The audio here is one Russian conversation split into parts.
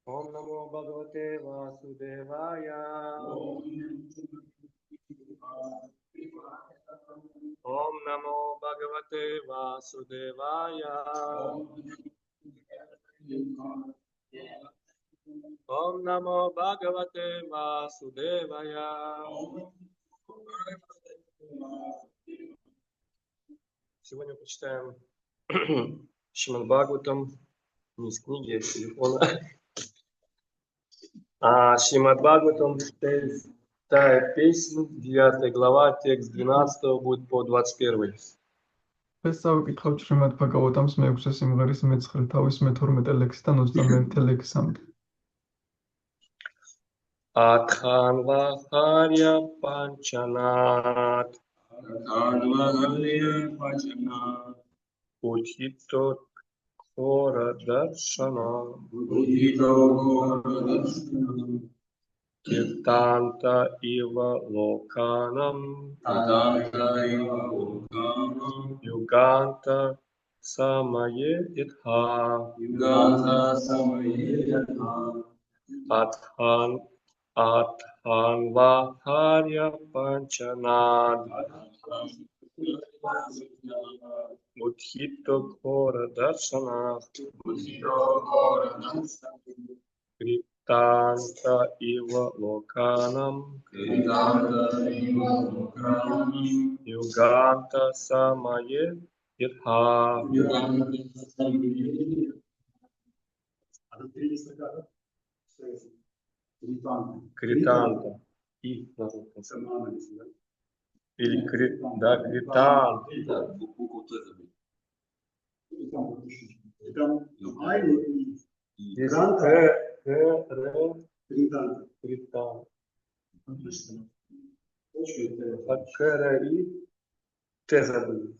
Om Namo Bhagavate Vasudevaya. Om Namo Bhagavate Vasudevaya. Om Namo Bhagavate Vasudevaya. Сегодня почитаем Шримад Бхагаватам, не из книги, а из телефона. Шримад Бхагаватам, 6-я песня, 9 глава, текст 12 будет по 21. Вესავკითხავთ შრიმად ბაგავატამს მე-6 სიმღერის მე-9 თავის მე-12 ლექსიდან 21 ლექსამდე. Athanvaharya Panchanat Utthito Khora Darshana Kirtanta Iva Lokanam Yuganta Samaye Itha Athanvaharya Panchanad Utthito Khora Darshana Kirtanta Iva Lokanam Yuganta Samaye Itha Кританта. Или Кританта. Здесь Кританта. И Т забыли.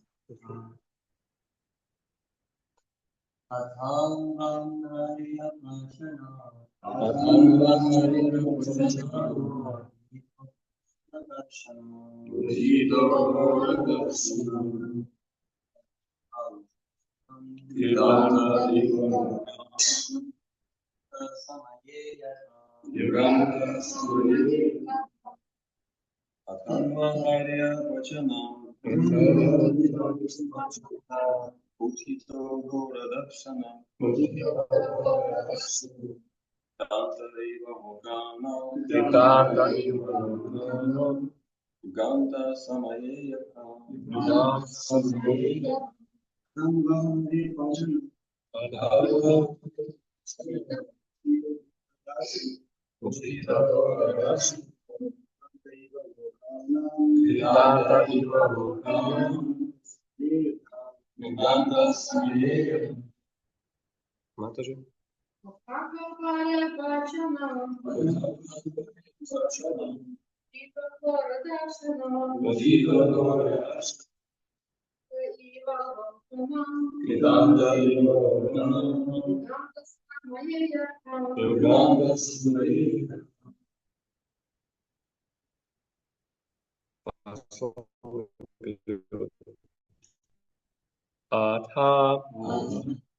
Ата,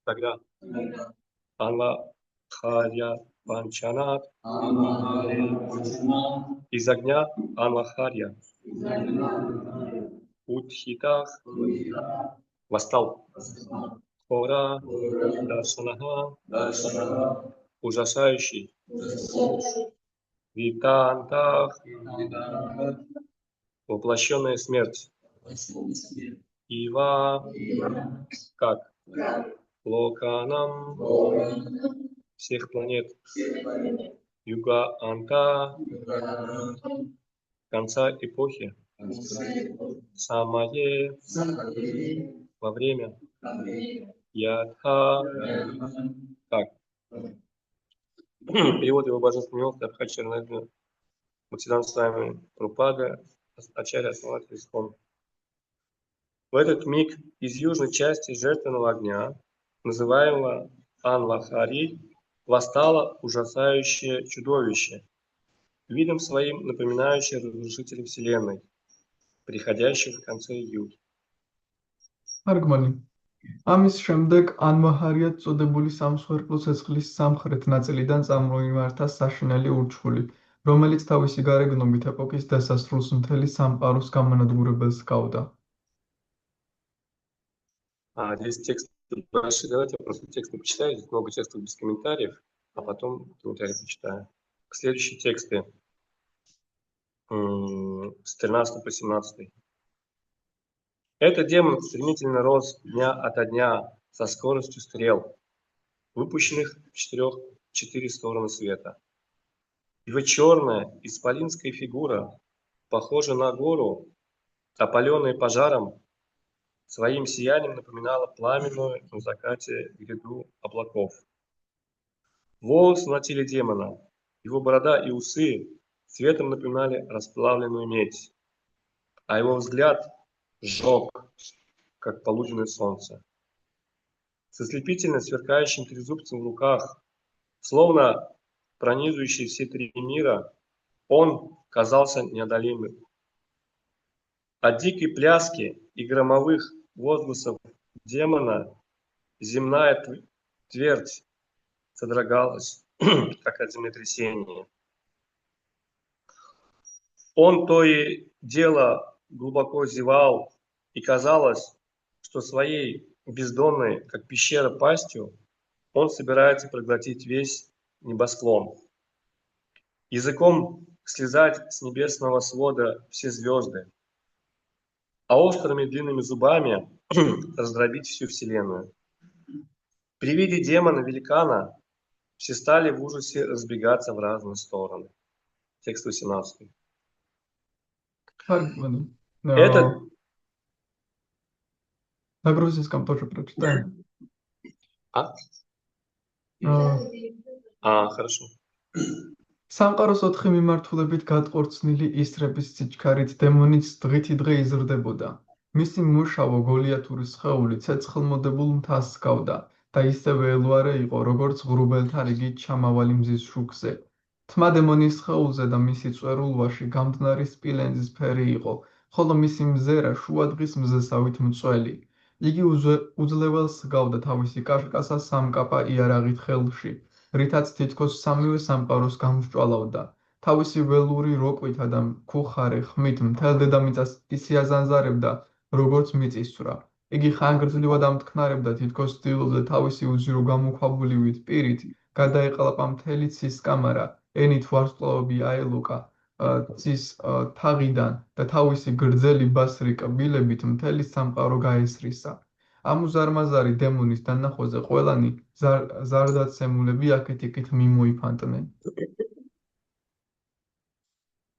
тогда Анва Харья Ванчанат, из огня Анва Харья, Утхитах, восстал, Хора, Даршанаха, ужасающий, Витантах, воплощенная смерть, Ива, как Локанам, всех планет, Юга Анта, конца эпохи, Самае, во время, Ядха, как. Перевод его божественного милости Абхачар Наджи, Бхактисиданта Свами Прабхупада, Ачарья основатель Исхона. В этот миг из южной части жертвенного огня, называемого Анвахари, восстало ужасающее чудовище, видом своим напоминающее разрушителя Вселенной, приходящий в конце июля. Аргмани. Ამის შემდეგ ანვაჰარია წოდებული სამსხვერპლო ცეცხლის სამხრეთ ნაწილიდან წამოიმართა საშინელი ურჩხული, რომელიც თავისი გარეგნობით ეპოქის დასასრულს მთელი სამყაროს გამანადგურებელს ჰგავდა. Здесь текст большой, давайте я просто тексты почитаю, здесь много текстов без комментариев, а потом комментарии почитаю. Следующие тексты с 13 по 17. Этот демон стремительно рос дня ото дня со скоростью стрел, выпущенных в четыре стороны света. Его черная исполинская фигура, похожа на гору, опаленная пожаром, своим сиянием напоминала пламенную на закате гряду облаков. Волосы на теле демона, его борода и усы цветом напоминали расплавленную медь, а его взгляд сжег, как полуденное солнце. С ослепительно сверкающим трезубцем в руках, словно пронизывающий все три мира, он казался неодолимым. От дикой пляски и громовых возгласов демона земная твердь содрогалась, как от землетрясения. Он то и дело глубоко зевал, и казалось, что своей бездонной, как пещера, пастью он собирается проглотить весь небосклон. Языком слезать с небесного свода все звезды, а острыми длинными зубами раздробить всю вселенную. При виде демона-великана все стали в ужасе разбегаться в разные стороны. Текст 18. Это... На грузинском тоже прочитаем. Хорошо. სამყაროს 4 მიმართულებით გადყორცნილი ისრების სიჩქარით დემონიც დღითიდღე იზრდებოდა. მისი მოშავო გოლიათური სხეული ცეცხლმოდებულ მთას ჰგავდა და ისევე ელვარე იყო, როგორც ღრუბელთა რიგით ჩამავალი მზის შუქზე. თმა დემონის სხეულზე და მისი წვერულვაში გამდნარი სპილენძის ფერი იყო, ხოლო მისი მზერა შუადღის მზესავით მწველი. იგი უძლეველს ჰგავდა თავისი კაშკასა სამკაპა იარაღით ხელში, რითაც თითქოს სამივე სამყაროს გამსჭვალავდა. თავისი ველური როკვითა და მქუხარე ხმით მთელ დედამიწას ისე აზანზარებდა, როგორც მიწისძვრა. იგი ხანგრძლივად ამთქნარებდა, თითქოს ცდილობდა თავისი უძირო გამოქვაბულივით პირით გადაეყალაპა მთელი ცის კამარა, ენით ვარსკვლავები აელოკა ცის თაღიდან და თავისი გრძელი ბასრი კბილებით მთელი სამყარო გაესრისა. ამ უზარმაზარი დემონის დანახვაზე ყველანი ზარდაცემულები აქეთ-იქით მიმოიფანტნენ.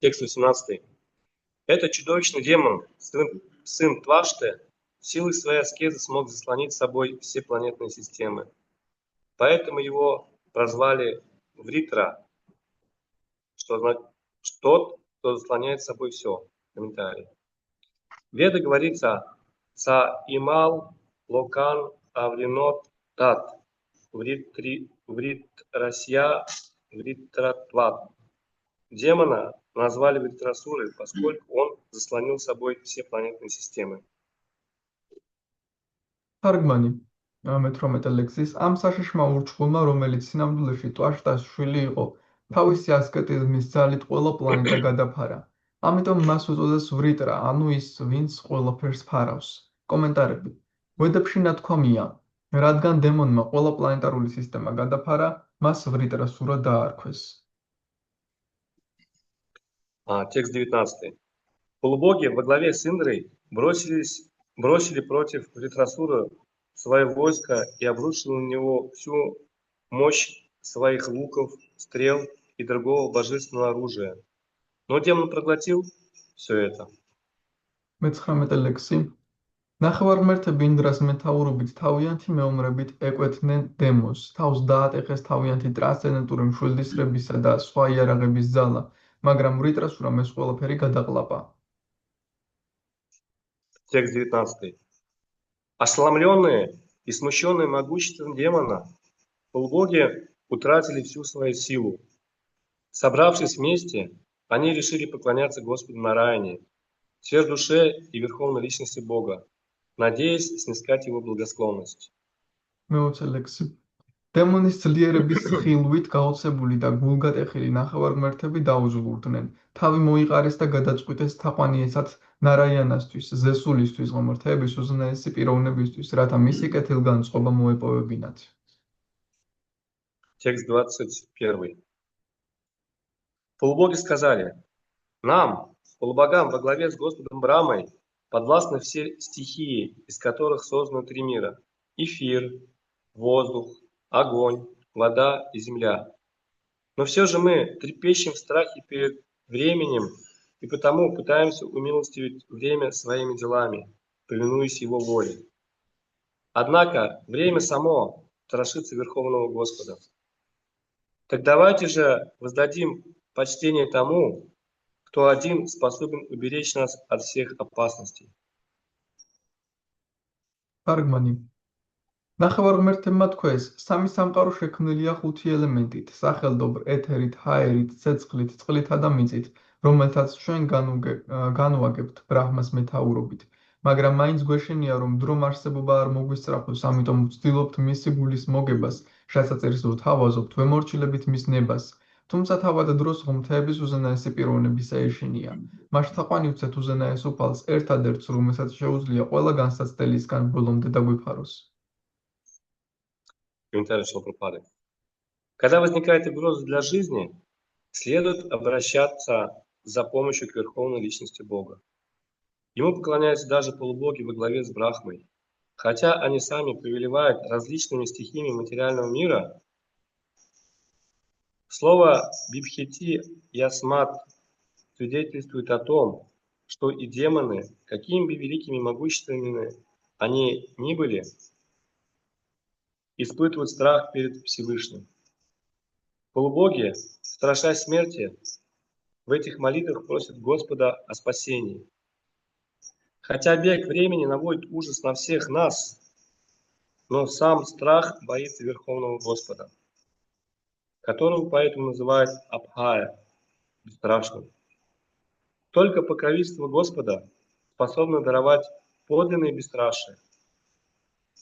Текст 18. Это чудовищный демон, сын Тваште, силой своей аскезы смог заслонить собой все планетные системы. Поэтому его прозвали Вритра, что значит тот, кто заслоняет собой все. Комментарий. В Веде говорится «Са имал локан авринот тат вритрасья вритратват». Демона назвали Вритрасурой, поскольку он заслонил собой все планетные системы. თარგმანი მე-18 ლექსის ამ საშიშმა ურჩხულმა, რომელიც სინამდვილეში ტვაშტას შვილი იყო, თავისი ასკეტიზმის ძალით ყველა პლანეტა გადაფარა. ამიტომ მას უწოდეს ვრიტრა, ანუ ის, ვინც ყველაფერს ფარავს. კომენტარები. ვედებში ნათქვამია, რადგან დემონმა ყველა პლანეტარული სისტემა გადაფარა, მას ვრიტრასურა დაარქვეს. Текст 19. Полубоги во главе с Индрой бросили против Вритрасура свое войско и обрушили на него всю мощь своих луков, стрел и другого божественного оружия. Но демон проглотил все это. მე-19 ლექსი. ნახევარმერთები ინდრას მეთაურობით თავიანთი მეომრებით ეკვეთნენ დემონს, თავს დაატეხეს თავიანთი ტრანსცენდენტური მშვილდისრებისა და სხვა იარაღების ძალა, მაგრამ ვრიტრასურამ ეს ყველაფერი გადაყლაპა. Текст 19. Ошеломленные и смущенные могуществом демона, полубоги утратили всю свою силу. Собравшись вместе, они решили поклоняться Господу Нараяне, сверхдуше и верховной личности Бога, надеясь снискать его благосклонность. მე-20 ლექსი. დემონის ძლიერების ხილვით გაოცებული და გულგატეხილი ნახევარმერთები დაუზღურდნენ. თავი მოიყარეს და გადაწყვიტეს თაყვანიესად ნარაიანასთვის, ზესულისთვის, ღმერთების უზენაესი პიროვნებისთვის, რათა მისი კეთილგანწყობა მოეპოვებინათ. Текст 21. Полубоги сказали: нам, полубогам во главе с Господом Брамой, подвластны все стихии, из которых созданы три мира: эфир, воздух, огонь, вода и земля. Но все же мы трепещем в страхе перед временем и потому пытаемся умилостивить время своими делами, повинуясь его воле. Однако время само страшится Верховного Господа. Так давайте же воздадим почтение тому, кто один способен уберечь нас от всех опасностей. თარგმანი. ნახევარმერთებმა თქვეს, სამი სამყარო შექმნილია ხუთი ელემენტით, სახელდობრ, ეთერით, ჰაერით, ცეცხლით, წყლითა და მიწით, რომელთაც ჩვენ განვაგებთ ბრაჰმას მეთაურობით. მაგრამ მაინც გვეშინია, რომ დრომ არსებობა არ მოგვისწრაფოს, ამიტომ ვცდილობთ მისი გულის მოგებას, შესაძლოა ვთავაზობთ, ვემორჩილებით მის ნებას. თუმცა თავად დროს ღმერთების უზენაესი პიროვნებისა ეშინია. მას თაყვანივცეთ უზენაეს უფალს, ერთადერთს, რომელსაც შეუძლია ყველა განსაცდელისგან ბოლომდე დაგვიფაროს. Комментарий Шилапрапады. Когда возникает угроза для жизни, следует обращаться за помощью к Верховной Личности Бога. Ему поклоняются даже полубоги во главе с Брахмой. Хотя они сами повелевают различными стихиями материального мира, слово «бибхити» и «асмат» свидетельствует о том, что и демоны, какими бы великими и могущественными они ни были, испытывают страх перед Всевышним. Полубоги, страшась смерти, в этих молитвах просят Господа о спасении. Хотя бег времени наводит ужас на всех нас, но сам страх боится Верховного Господа, которого поэтому называют Абхая, бесстрашным. Только покровительство Господа способно даровать подлинное бесстрашие.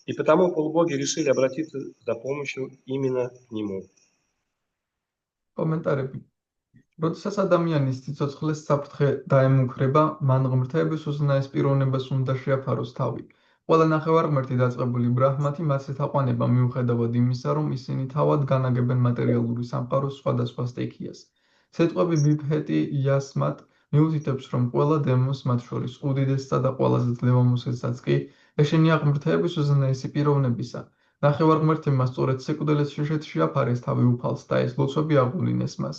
И потому полубоги решили обратиться за помощью именно к нему. კომენტარები. როდესაც ადამიანის სიცოცხლეს საფრთხე დაემუქრება, მან ღმერთების უზენაეს პიროვნებას უნდა შეაფაროს თავი. ყველა ნახევარმერთი დაწყებული ბრაჰმათი მასზე თაყვანება მიუხედავად იმისა, რომ ისინი თავად განაგებენ მატერიალური სამყაროს სხვადასხვა სტიქიას. სიტყვები ბიბჰეტი იასმატ მიუთითებს, რომ ყველა დემონს, მათ შორის უდიდესსა და ყველაზე ძლევამოსილსაც კი ეშინია ღმერთების უზენაესი პიროვნებისა. ნახევარმერთებმა სწორედ სიკვდილის შეშეთ შეაფარეს თავი უფალს და ეს ლოცვები აღუდგინეს მას.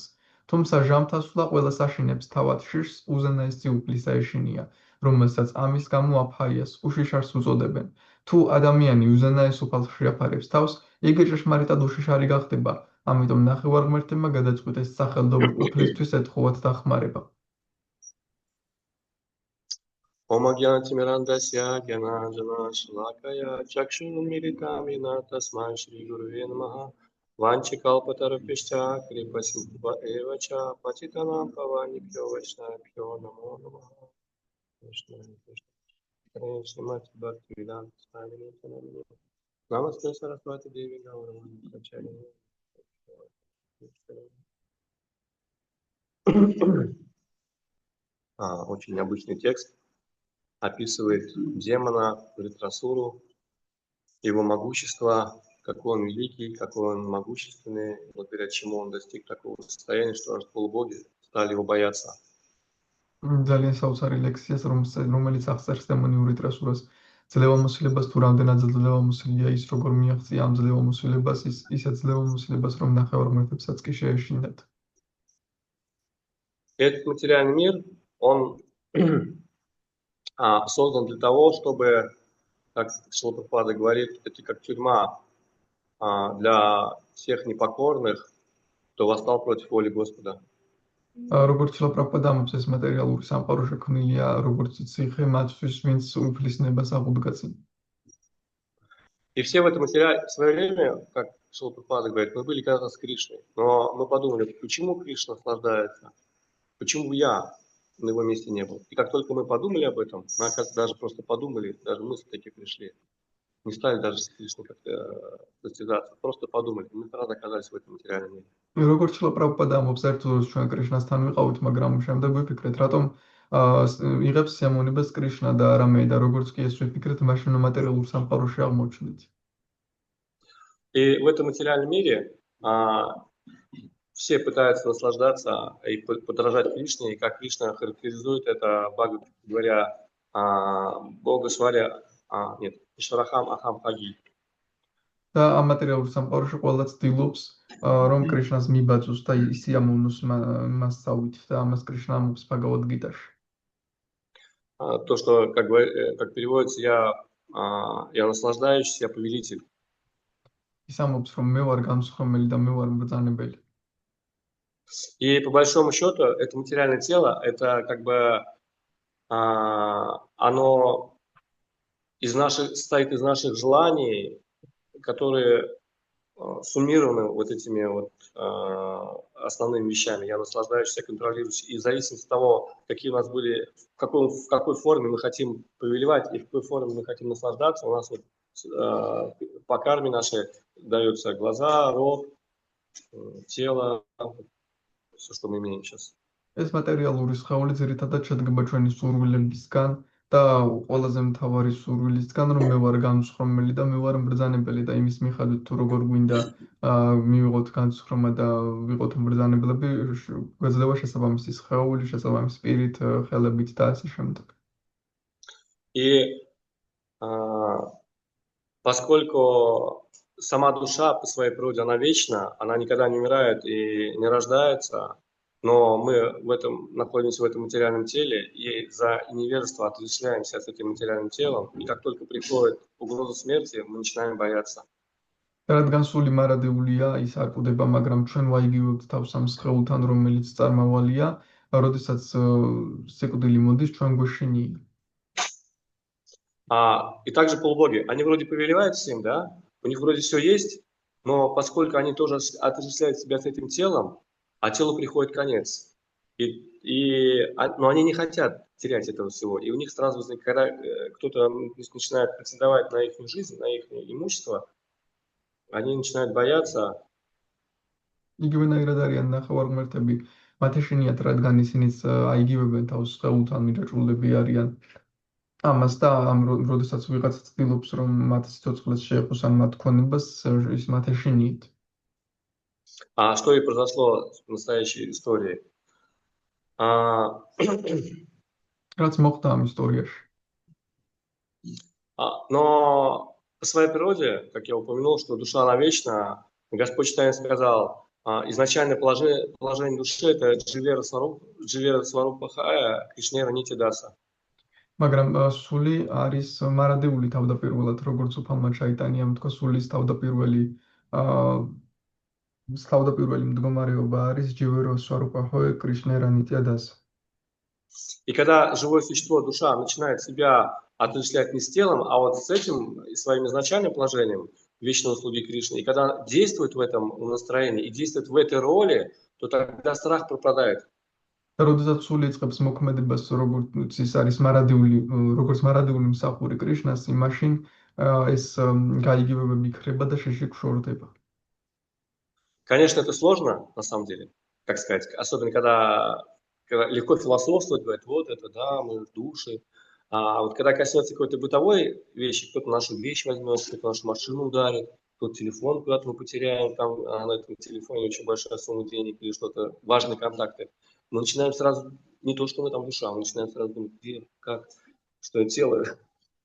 თუმცა ჟამთასვლა ყველას აშინებს თავად შიშს უზენაესი უფლისა ეშინია, რომელსაც ამის გამო აფაიას უშიშარს უწოდებენ. თუ ადამიანი უზენაეს უფალს შეაფარებს თავს, იგი ჭეშმარიტად უშიშარი გახდება, ამიტომ ნახევარმღერთებმა გადაწყვიტეს სახელდობ უფლისთვის ეთხოვათ დახმარება. Омагьянатимирандасya гьянанджана шлакая чакшурмиритамина тасмай Шри Гурве Намаха Ванчикалпатарапишча крипасинтва эвача патитанам паванипьо вайшнапьо намо намаха Шримати Бхактивиданта Свами Нитянамини Намасте Сарасвати Деви Гаурамани Качарини. Очень необычный текст. Описывает демона, Вритрасуру, его могущество, какой он великий, какой он могущественный, благодаря чему он достиг такого состояния, что аж полубоги стали его бояться. ძალიან საოცარი ლექსიას, რომელიც აღწერს დემონი ურიტრასურას ძლევამოსილებას, თუ რამდენად ძლევამოსილია ის, როგორ მიაღწია ამ ძლევამოსილებას, ისეთ ძლევამოსილებას, რომ ნახევარმღერთებსაც კი შეეშინდათ. Этот материальный мир, он создан для того, чтобы, как Шрила Прабхупада говорит, это как тюрьма для всех непокорных, кто восстал против воли Господа. როგორც Шрила Прабхупада ამბობს, ეს მატერიალური სამყარო შექმნილია როგორც ციხე მათთვის, ვინც უფლის ნებას აღუდგაცენ. И все в этом материале, в свое время, как Шрила Прабхупада говорит, мы были когда-то с Кришной, но мы подумали, почему Кришна наслаждается, почему я на его месте не был. И как только мы подумали об этом, мы, оказывается, даже просто подумали, даже мысли такие пришли, не стали даже с Кришной как-то состязаться, просто подумали, мы сразу оказались в этом материальном мире. როგორც Шрила Прабхупада ამბობს, ერთ დროს ჩვენ კრიშნასთან ვიყავით, მაგრამ შემდეგ ვიფიქრეთ, რატომ იღებს სიამოვნებას კრიშნა და არა მე და როგორც კი ეს ვიფიქრეთ, მაშინ მატერიალურ სამყაროში აღმოჩნდით. И в этом материальном мире все пытаются наслаждаться и подражать Кришне, и как Кришна характеризует это, говоря, Бога Шваря, нет, Ишварахам Ахам Хаги. და ამ მატერიალურ სამყაროში ყველა ცდილობს, რომ კრიშნას მიბაძოს და ისიამოვნოს მასწავლით და ამას კრიშნა ამბობს ბაგავად გიტაში. То, что, как переводится, я наслаждающийся, я повелитель. ის ამბობს, რომ მე ვარ განსხვავებული და მე ვარ მბრძანებელი. И по большому счету, это материальное тело, это как бы оно состоит из наших желаний, которые суммированы вот этими вот основными вещами. Я наслаждаюсь, я контролируюсь. И в зависимости от того, какие у нас были, в какой форме мы хотим повелевать и в какой форме мы хотим наслаждаться, у нас вот по карме нашей даются глаза, рот, тело, все, что мы имеем сейчас. ეს მატერიალური სხეული ძირითადად შედგება ჩვენი სურვილებისგან და ყველაზე მთავარი სურვილისგან, რომ მე ვარ განსხვავებული და მე ვარ მბრძანებელი და იმის მიხედვით თუ როგორ გვინდა მივიღოთ განსხვავება და ვიყოთ მბრძანებლები, გვეძლევა შესაბამისი სხეული, შესაბამისი პირით, ხელებით და ასე შემდეგ. И поскольку сама душа по своей природе, она вечна, она никогда не умирает и не рождается, но мы находимся в этом материальном теле, и за невежество отождествляемся с этим материальным телом, и как только приходит угроза смерти, мы начинаем бояться. რადგან სული მარადეულია, ის არ კვდება, მაგრამ ჩვენ ვაიგივებთ თავს ამ სხეულთან, რომელიც წარმავალია, როდესაც სიკვდილი მოდის, ჩვენ გვეშინია. И также полубоги, они вроде повелевают всем, да? У них вроде все есть, но поскольку они тоже отождествляют себя с этим телом, а телу приходит конец. Но они не хотят терять этого всего. И у них сразу возникает, когда кто-то начинает претендовать на их жизнь, на их имущество, они начинают бояться. იგივენაირად არიან ნახევარმღერთები, მათ ეშინიათ, რადგან ისინიც აიგივებენ თავს სხეულთან, მიჯაჭვულები არიან. Ამას და როდესაც ვიღაცა ცდილობს, რომ მათ სიცოცხლეს შეეყოს ან მათ ქონებას, ის მათ ეშინიათ. А что и произошло в настоящей истории? Რაც მოხდა ამ ისტორიაში. Но по своей природе, как я упомянул, что душа она вечна, Господь Чайтанья сказал, изначальное положение души это Дживера Сварупаха, Кришнера Нитидаса. მაგრამ სული არის მარადეული თავდაპირველად, როგორც უფალმა ჩაიტანიამ თქვა, სულის თავდაპირველი მდგომარეობა არის ჯივერო სვარუპაჰოე კრიშნერა ნიტიადასა. И когда живое существо, душа, начинает себя отождествлять не с телом, а вот с этим своим изначальным положением вечной услуги Кришны, и когда действует в этом настроении и действует в этой роли, то тогда страх пропадает. და როდესაც სული იწყებს მოქმედებას, როგორც ის არის მარადიული მსახური კრიშნას, იმაშინ ეს გაიგივებები იქრება და შეში გშორდება. Конечно, это сложно, на самом деле, как сказать, особенно когда легко философствовать, говорит, вот это, да, мы души. А вот когда коснется какой-то бытовой вещи, кто-то нашу вещь возьмет, кто-то нашу машину ударит, кто-то телефон куда-то мы потеряем, там на этом телефоне очень большая сумма денег или что-то, важные контакты. Мы начинаем сразу, не то, что мы там душа, мы начинаем сразу думать, где, как, что это тело,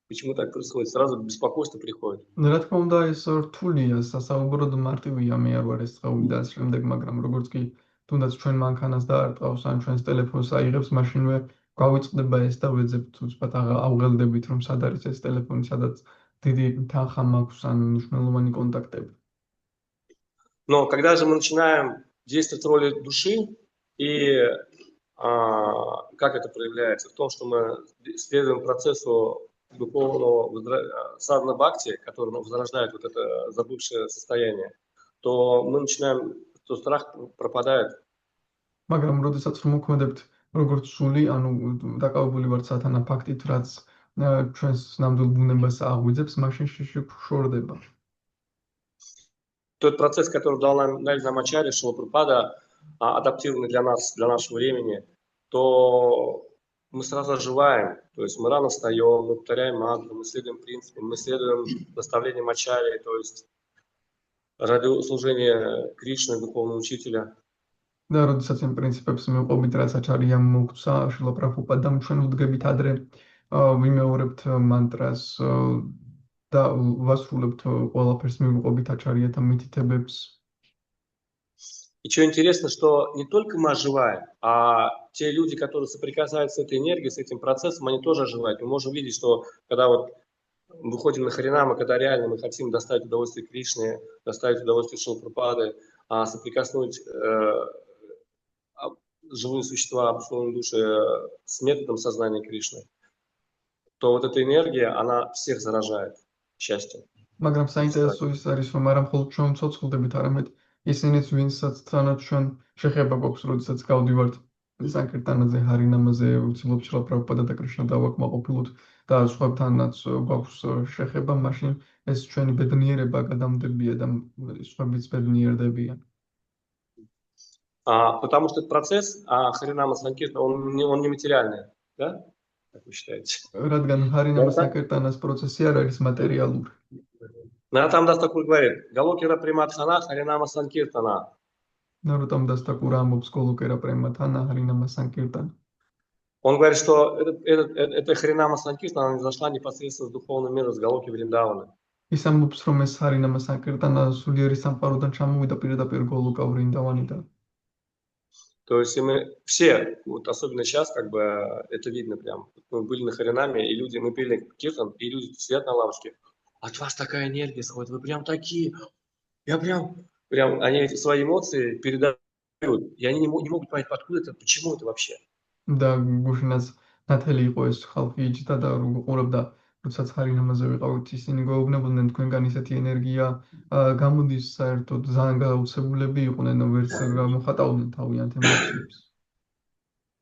почему так происходит, сразу беспокойство приходит. რა თქმა უნდა, ეს რთულია, სასაუბროდ მარტივია, მე არ ვარ ეს წყავი და ამ შემდეგ, მაგრამ როგორც კი თუნდაც ჩვენ მანქანას დაარტყავს, ან ჩვენს ტელეფონს აიღებს, მაშინვე გვავიწყდება ეს და ვეძებთ უცბად ავღელდებით, რომ სად არის ეს ტელეფონი, სადაც დიდი თანხა მაქვს, ან მნიშვნელოვანი კონტაქტები. Но когда же мы начинаем действовать в роли души, и как это проявляется? В том, что мы следуем процессу духовного садхана бхакти, который возрождает вот это забывшее состояние, то мы начинаем, то страх пропадает. მაგრამ როდესაც მოქმედებთ როგორც სული, ანუ დაკავებული ვართ სათანა ფაქტით, რაც ჩვენს ნამდვილ ბუნებას აღვიძებს, მაშინ შეში გშორდება. Тот процесс, который дали нам Ачарья Шрила Прабхупада, адаптированный для нас, для нашего времени, то мы сразу оживаем. То есть мы рано встаем, мы повторяем мантру, мы следуем принципам, мы следуем наставлениям Ачарьи, то есть ради служения Кришны, духовного учителя. და როდესაც იმ პრინციპებს მივყვებით, რაც აჩარიამ მოგცა შრილა პრაბჰუპადამ, ჩვენ ვდგებით адრე, ვიმეორებთ мантрას და ვასრულებთ ყველაფერს მივყვებით აჩარიათა მითითებებს. И что интересно, что не только мы оживаем, а те люди, которые соприкасаются с этой энергией, с этим процессом, они тоже оживают. Мы можем видеть, что когда вот выходим на Харинамы, когда реально мы хотим доставить удовольствие Кришне, доставить удовольствие Шрилы Прабхупады, соприкоснуть живые существа, обусловленные души с методом сознания Кришны, то вот эта энергия, она всех заражает счастьем. მაგრამ საინტერესო ის არის, რომ არა მხოლოდ ჩვენ მცოცხლდებით, არამედ ისინიც, ვინცაც თანაც ჩვენ შეხება გვაქვს, როდესაც გავდივართ სანკირტანაზე, ჰარინამაზე, ვცდილობთ შრილა პრაბჰუპადა და კრიშნა დავაკმაყოფილოთ და სხვებთანაც გვაქვს შეხება, მაშინ ეს ჩვენი ბედნიერება გადამდებია და სხვებიც ბედნიერდებიან. Потому что этот процесс Харинама Санкиртана, он нематериальный, да? Как вы считаете? რადგან ჰარინამა საკირტანას პროცესი არ არის მატერიალური. Наротам Дас Такур говорит, Галокера Приматхана, Харинама Санкиртана. Наротам Дас Такур амбობს Галокера Приматхана, Харинама Санкиртана. Он говорит, что эта Харинама Санкиртана зашла непосредственно с духовного мира, с Галоки Вриндавана. ის ამბობს, რომ ეს ჰარინამა საკირტანა სულიერი სამყაროდან ჩამოვიდა პირდაპირ გოლოკა ვრინდავანიდან. То есть мы все, вот особенно сейчас, как бы это видно прям. Мы были на Харинаме, и люди, мы пели киртан, и люди сидят на лавочке. От вас такая энергия сходит, вы прям такие. Я прям они свои эмоции передают, и они не могут понять, откуда это, почему это вообще. Да, გუშინაც ნათელი იყო ეს ხალხი იჯდა და უყურებდა, როდესაც ჰარინამაზე ვიყავით, ისინი გვეუბნებოდნენ, თქვენგან ისეთი ენერგია გამოდის, საერთოდ ძალიან გაუცებულები იყვნენ, ვერც გამოხატავდნენ თავიანთ ემოციებს.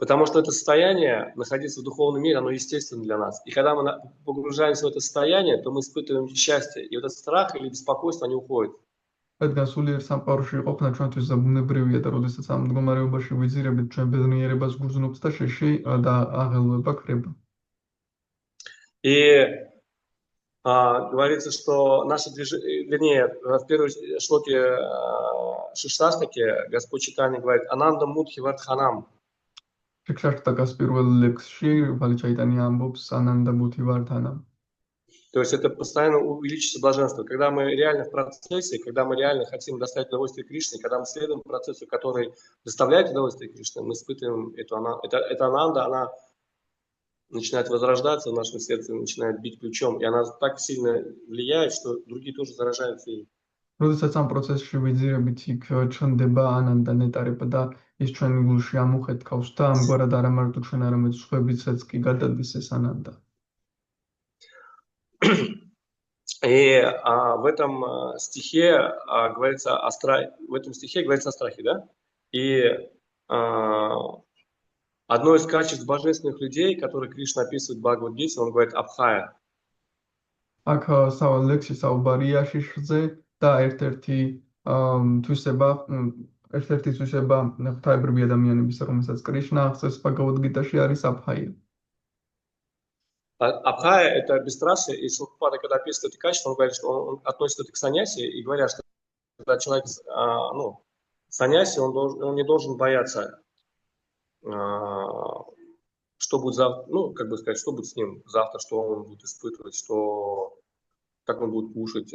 Потому что это состояние, находиться в духовном мире, оно естественно для нас. И когда мы погружаемся в это состояние, то мы испытываем счастье. И вот этот страх или беспокойство, они уходят. რადგან სულიერ სამყაროში ყოფნა ჩვენთვის ზაბუნებრივია და როდესაც ამ მდგომარეობაში ვიზირებით, ჩვენ ბედნიერებას გრძნობთ და შეში და აღელვება ქრება. И говорится, что наше движение, вернее, в первой шлоке Шишташтаке Господь Чайтанья говорит «Ананда мудхи вардханам». შეკშაშტაკას პირველ ლექსში ვალი ჩაიტანია ამბობს ანანდა მუთი ვარდანამ. То есть это постоянно увеличится блаженство. Когда мы реально в процессе, когда мы реально хотим доставить удовольствие Кришне, когда мы следуем процессу, который доставляет удовольствие Кришне, мы испытываем эта ананда, она начинает возрождаться в нашем сердце, начинает бить ключом, и она так сильно влияет, что другие тоже заражаются ей. როდესაც ამ პროცესში ვიძირებით იქ ჩნდება ანანდა ნეტარება და ის ჩვენი გულში ამუხეთქავს და ამგვარად არა მარტო ჩვენ, არამედ სხვებიცაც კი გადადის ეს ანანდა. И в этом стихе говорится о страхе, да? И одно из качеств божественных людей, которые Кришна описывает в Бхагавад-гите, он говорит абхая. აქ ლექსი საუბარია შიშზე და ერთ-ერთი თვისება ღვთაებრივი ადამიანების, რომელსაც კრიშნა აღწევს ბhagavad-gītāში, არის აბჰაია. Абхая – это бесстрастие, и Шилпрапада, когда описывает это качество, он говорит, что он относит это к саньяси, и говорят, что когда человек, саньяси, он не должен бояться, что будет завтра, что будет с ним завтра, что он будет испытывать, как он будет кушать,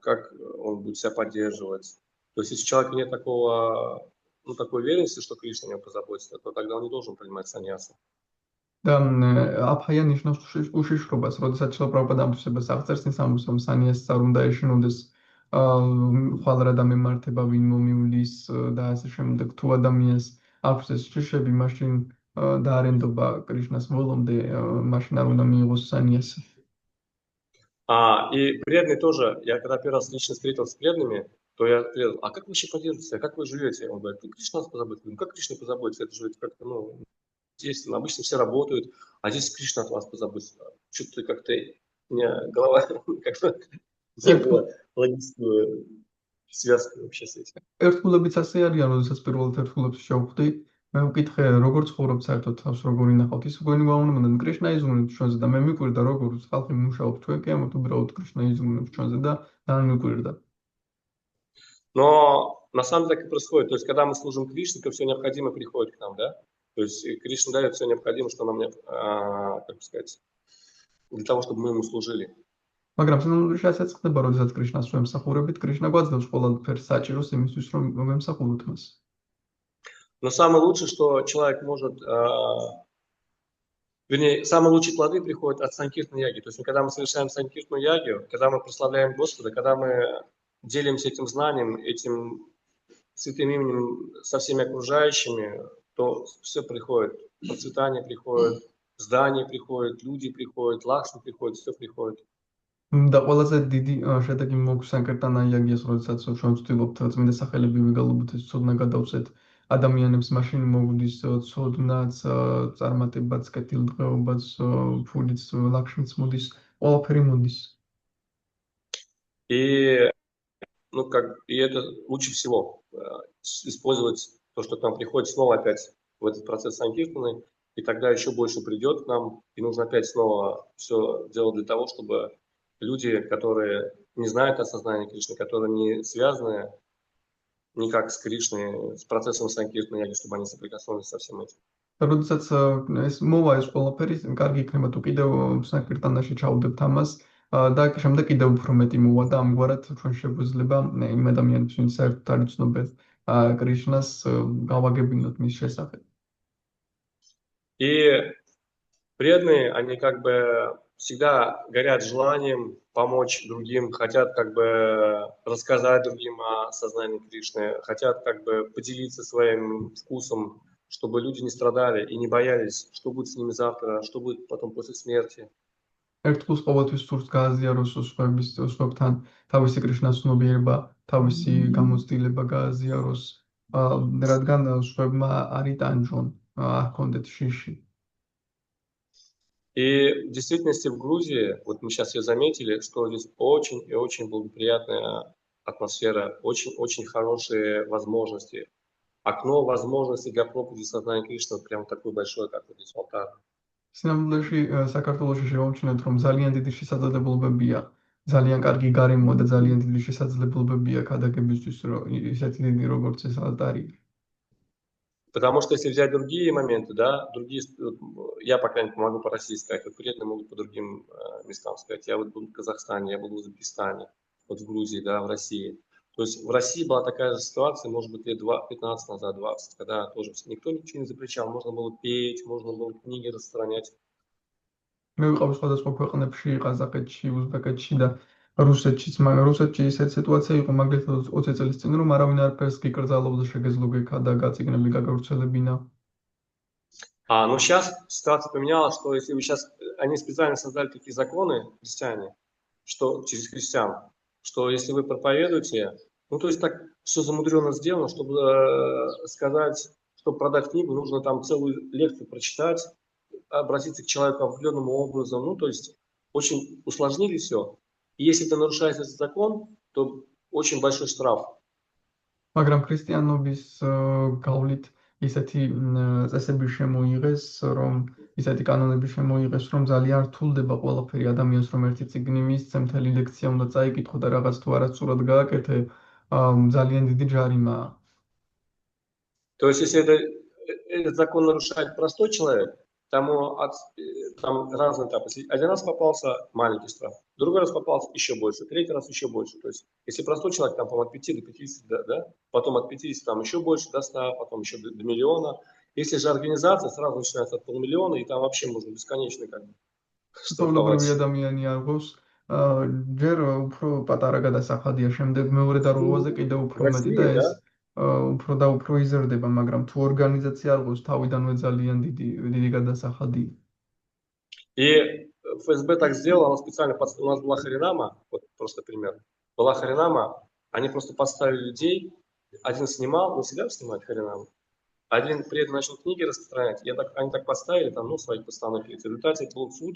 как он будет себя поддерживать. То есть, если у человека нет такой уверенности, что Кришна о нем позаботится, то тогда он не должен принимать саньясу. და აბჰაია ნიშნავს უშიშრობას, როდესაც შილპრაპადა ამ თვისებას აღწერს, ის ამბობს, რომ სანიასს არ უნდა ეშინოდეს ხვალრადა მემართება, ვინ მომივლის და ასე შემდეგ. თუ ადამიანს აქვს ეს შიშები, მაშინ დაარენდობა კრიშნას ბოლომდე, მაშინ არ უნდა მიიღოს саньяси. И преданные тоже, я когда первый раз лично встретился с преданными, то я говорил, а как вы вообще поддерживаете, как вы живете? Он говорит, Кришна нас позаботится. Как Кришна позаботится? Это же как-то, здесь обычно все работают, а здесь Кришна от вас позаботится. Что-то как-то у меня голова как-то не было логическую связку вообще с этим. ერთგულებიც ასე არიან, როდესაც პირველად ერთგულებს შევხვდი, მე ვკითხე, როგორ ცხოვრობთ საერთოდ თავს, როგორ ინახავთ, ის გვენი გვაუნებდნენ, კრიშნა იზრუნებს ჩვენზე და მე მიკვირდა, როგორ ხალხი მუშაობს ჩვენ კი ამათ უბრალოდ კრიშნა იზრუნებს ჩვენზე და მიკვირდა. Но на самом деле так и происходит. То есть, когда мы служим Кришне, то все необходимое приходит к нам, да? То есть, Кришна дает все необходимое, что нам, для того, чтобы мы ему служили. მაგრამ სინამდვილეში ასეც ხდება, როდესაც კრიშნას ვემსახურებით, კრიშნა გვაძლევს ყველაფერს საჭიროს იმისთვის, რომ ვემსახუროთ მას. Но самое лучшее, что человек может, самые лучшие плоды приходят от санкиртной яги. То есть, когда мы совершаем санкиртную ягу, когда мы прославляем Господа, когда мы делимся этим знанием, этим святым именем со всеми окружающими, то все приходит. Процветание приходит, здания приходят, люди приходят, лакшми приходит, все приходит. და ყველაზე დიდი შედეგი მოგვს სანკირტანა იაგიას, როდესაც ჩვენ ვცდილობთ წმინდა სახელები ვიგალობთ, ეს ცოდნა გადავწეთ ადამიანებს, მაშინ მოგვდის ცოდნაც, წარმატებაც, კეთილდღეობაც, ფულიც, ლაქშმიც მოდის, ყველაფერი მოდის. И это лучше всего использовать то, что к нам приходит снова опять в этот процесс санкиртаны, и тогда еще больше придет к нам, и нужно опять снова все делать для того, чтобы люди, которые не знают осознания Кришны, которые не связаны никак с Кришной, с процессом санкиртаны яги, чтобы они соприкоснулись со всем этим. როდესაც ეს მოვა ეს ყველაფერი, კარგი იქნება თუ კიდევ სანკირტანაში ჩავდებთ ამას და შემდეგ კიდევ უფრო მეტი მოვა და ამგვარად ჩვენ შეგვიძლება იმ ადამიანებს, ვინც საერთოდ არ იცნობენ კრიშნას, გავაგებინოთ მის შესახებ. И преданные, они как бы всегда горят желанием помочь другим, хотят как бы рассказать другим о сознании Кришны, хотят как бы поделиться своим вкусом, чтобы люди не страдали и не боялись, что будет с ними завтра, что будет потом после смерти. ერთგულს ყოველთვის სურს გააზიაროს სხვებთან თავისი კრიშნას ცნობიერება, თავისი გამოცდილება გააზიაროს, რადგან სხვებმა არ იტანჯონ, არ ჰქონდეთ შიში. И в действительности в Грузии, вот мы сейчас ее заметили, что здесь очень и очень благоприятная атмосфера, очень-очень хорошие возможности. Окно возможностей для проповеди сознания Кришны прям такое большое, как вот здесь в Алтае. სინამდვილეში საქართველოში შევამჩნევთ, რომ ძალიან დიდი შესაძლებლობებია, ძალიან კარგი გარემოა და ძალიან დიდი შესაძლებლობებია ქადაგებისთვის, ისეთი დიდი როგორც ეს алтаრი. Потому что если взять другие моменты, да, я, по крайней мере, могу по России сказать, конкретно могу по другим местам сказать. Я вот был в Казахстане, я был в Узбекистане, вот в Грузии, да, в России. То есть в России была такая же ситуация, может быть, лет 15 назад, 20, когда тоже никто ничего не запрещал, можно было петь, можно было книги распространять. მე ვიყავ სხვადასხვა ქვეყნებში, ყაზახეთში, უზბეკეთში და რუსეთშიც, მაგრამ რუსეთში ისეთი სიტუაცია იყო მაგალითად 20 წელს წინ, რომ არავინ არაფერს გიკრძალავდა, შეგეძლო გექა და გაწიგნები გაგავრცელებინა. Но сейчас ситуация поменялась, что если вы сейчас, они специально создали такие законы, христиане, что через христиан, что если вы проповедуете, ну то есть так все замудренно сделано, чтобы сказать, чтобы продать книгу, нужно там целую лекцию прочитать, обратиться к человеку определенным образом, ну то есть очень усложнили все. И если ты нарушаешь этот закон, то очень большой штраф. მაგრამ ქრისტიანობის გავლით ისეთი წესები შემოიღეს, რომ ისეთი კანონები შემოიღეს, რომ ძალიან რთულდება ყველაფერი ადამიანს, რომ ერთი წიგნი მისცემ, მთელი ლექცია უნდა წაიკითხო და რაღაც თუ არასწორად გააკეთე, ძალიან დიდი ჯარიმაა. То есть если этот закон нарушает простой человек, там разные этапы. Если один раз попался, маленький штраф, другой раз попался, еще больше, третий раз еще больше. То есть если простой человек, там, по-моему, от 5 до 50, да, потом от 50 там еще больше до 100, потом еще до миллиона. Если же организация, сразу начинается от полмиллиона, и там вообще можно бесконечно как бы штрафовать. ადამიანი არგოს ჯერ უფრო პატარა გადასახადია, შემდეგ მეორე დარღვევაზე კიდევ უფრო მეტი და ეს უფრო და უფრო იზრდება, მაგრამ თუ ორგანიზაცია არგოს თავიდანვე ძალიან დიდი გადასახადია. И ФСБ так сделал, оно специально, у нас была Харинама, вот просто пример, была Харинама, они просто поставили людей, один снимал, на себя снимать Харинаму, один при этом начал книги распространять, они так поставили, там, ну, своих постановки, в результате был суд,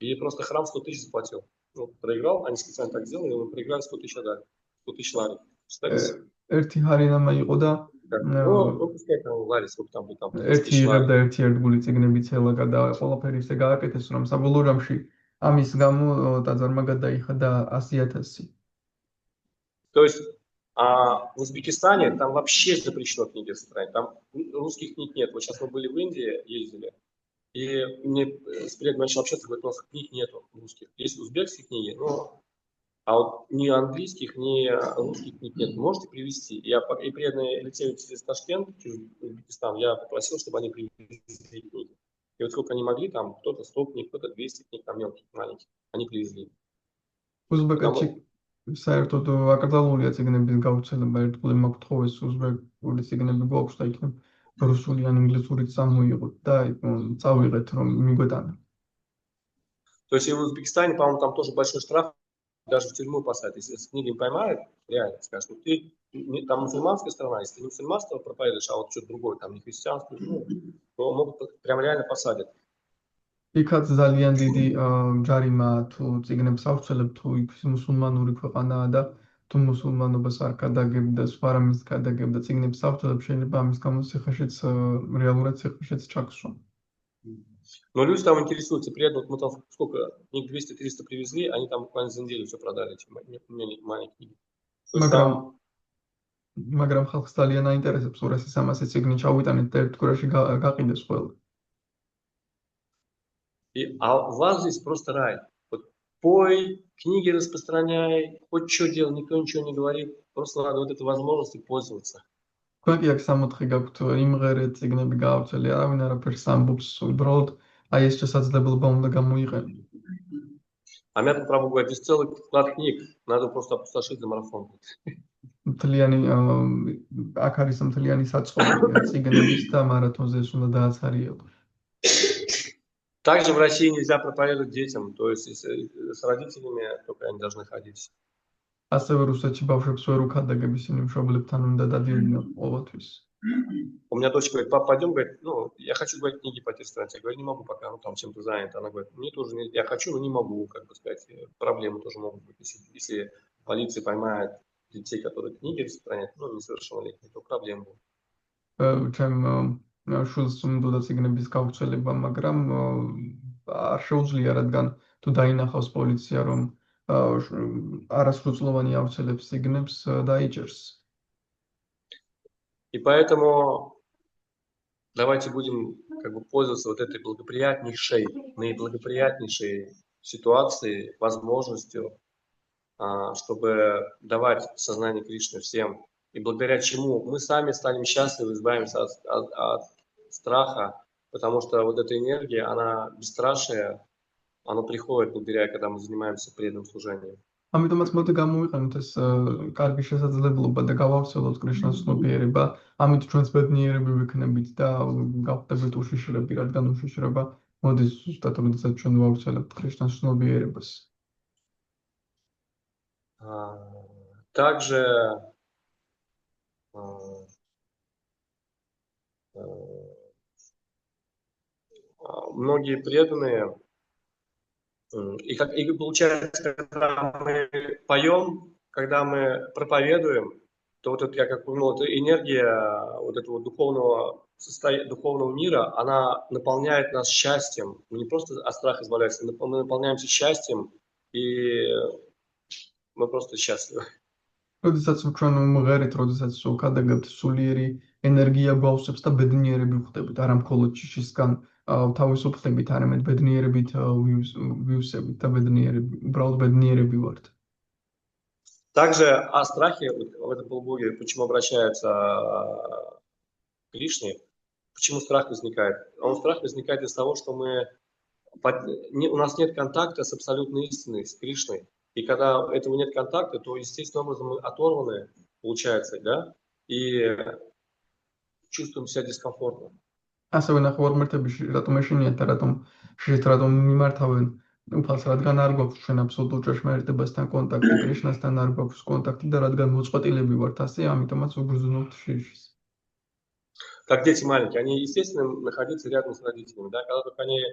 и просто храм 100 тысяч заплатил. Ну, проиграл, они специально так сделали, мы проиграли 100 тысяч отдали, 100 тысяч лари. ერთი ჰარინამა იყო და ну, пускай там лари, сколько там будет, там, 30 ერთი тысяч лари. და ერთი ერთგული წიგნებიც ელაგა და ყველაფერი ისე გააკეთეს, რომ საბოლოო ჯამში ამის გამო ტაძარმა გადაიხადა და 100,000. То есть в Узбекистане там вообще запрещено книги распространять, там русских книг нет. Вот сейчас мы были в Индии, ездили, и мне с приятелем начал общаться, говорит, у нас книг нету русских. Есть узбекские книги, но а вот ни английских, ни русских книг нет. Можете привезти? И приятно летели через Ташкент, через Узбекистан, я попросил, чтобы они привезли книги. И вот сколько они могли, там кто-то 100 книг, кто-то 200 книг, там мелких, маленьких, они привезли. უზბეკეთში საერთოდ აკრძალულია წიგნების გავრცელება, ერთგული მოგთხოვეს უზბეკური წიგნები გვაქვს და იქნებ რუსული ან ინგლისურიც წამოიღოთ და წავიღეთ, რომ მიგვეტანა. То есть и в Узбекистане, по-моему, там тоже большой штраф, даже в тюрьму посадят. Если с книгами поймают, реально скажут, ну ты, там мусульманская страна, если ты не мусульманство проповедуешь, а вот что-то другое, там не христианство, то могут прям реально посадят. იქაც ძალიან დიდი ჯარიმაა თუ წიგნებს ავრცელებ, თუ იქ მუსულმანური ქვეყანაა და თუ მუსულმანობას არ გადაგებ და სხვა რამის გადაგებ და წიგნებს ავრცელებ, შეიძლება ამის გამო ციხეშიც რეალურად ციხეშიც ჩაგსვა. Но люди там интересуются, приятно, вот мы там сколько, книг 200-300 привезли, они там буквально за неделю все продали, эти маленькие книги. მაგრამ ხალხს ძალიან აინტერესებს, რომ ეს 300 წიგნი ჩავიტანეთ და ერთ კვირაში გაყიდეს ყველა. А у вас здесь просто рай. Вот пой, книги распространяй, хоть что делай, никто ничего не говорит. Просто надо вот этой возможностью пользоваться. Как я სამოთხე გაქვთ იმღერეთ წიგნები გაავრცელე, არავინ არაფერს ამბობს, უბრალოდ აი ეს შესაძლებლობა უნდა გამოიყენო. А я попробую говорить, здесь целый склад книг, надо просто опустошить за марафон. მთლიანი აქ არის მთლიანი საწყობი წიგნების და მარათონზე ეს უნდა დააცარიელო. Также в России нельзя проповедовать детям, то есть с родителями только они должны ходить. ასევე რუსეთში ბავშვებს ვერ უქადაგებ, ისინი მშობლებთან უნდა დადიოდნენ ყოველთვის. У меня дочка говорит, папа, пойдем, говорит, ну, я хочу, говорить, книги потестировать. Я говорю, не могу пока, ну, там чем-то занят. Она говорит, мне тоже, я хочу, но не могу, как бы сказать, проблемы тоже могут быть. Если полиция поймает детей, которые книги распространяют, ну, несовершеннолетние, то проблемы будут. Чем შულს უნდა წიგნების გავრცელება, მაგრამ არ შეუძლია, რადგან თუ დაინახავს პოლიცია, რომ არასრულწლოვანი ავრცელებს წიგნებს, დაიჭერს. И поэтому давайте будем как бы пользоваться вот этой наиблагоприятнейшей ситуацией, возможностью, чтобы давать сознание Кришны всем. И благодаря чему мы сами станем счастливы, избавимся от страха, потому что вот эта энергия, она бесстрашие, она приходит, когда мы занимаемся преданным служением. ამიტომაც მოდი გამოვიყენოთ ეს კარგი შესაძლებლობა და გავავრცელოთ კრიშნას ცნობიერება, ამით ჩვენც ბედნიერები ვიქნებით და გავხდებით უშიშრები, რადგან უშიშრება მოდის ზუსტად როდესაც ჩვენ ვავრცელებთ კრიშნას ცნობიერებას. Также многие преданные, и получается, когда мы поем, когда мы проповедуем, то вот это, я как упомянул, эта энергия вот этого духовного мира, она наполняет нас счастьем. Мы не просто от страха избавляемся, мы наполняемся счастьем, и мы просто счастливы. როდესაც ჩვენ უმღერით, როდესაც ვქადაგებთ, სულიერი ენერგია გვავსებს და ბედნიერები ვხდებით, არა მხოლოდ ჭიშისგან თავისუფლებით, არამედ ბედნიერებით ვივსებით და უბრალოდ беднიერები ვართ. Также о страхе в этом полуboге, почему обращается к Кришне, почему страх возникает? Страх возникает из того, что у нас нет контакта с абсолютной истиной, с Кришной. И когда этого нет контакта, то естественным образом мы оторваны, получается, да, и чувствуем себя дискомфортно. ასევე ნახევარმართებში რატომ ეშინიათ და რატომ მიმართავენ უფალს, რადგან არ გვაქვს ჩვენ აბსოლუტურ ჭეშმარიტებასთან კონტაქტი, კრიშნასთან არ გვაქვს კონტაქტი და რადგან მოწყვეტილები ვართ ასე, ამიტომაც ვგრძნობთ შიშის. Как дети маленькие, они, естественно, находятся рядом с родителями, да, когда только они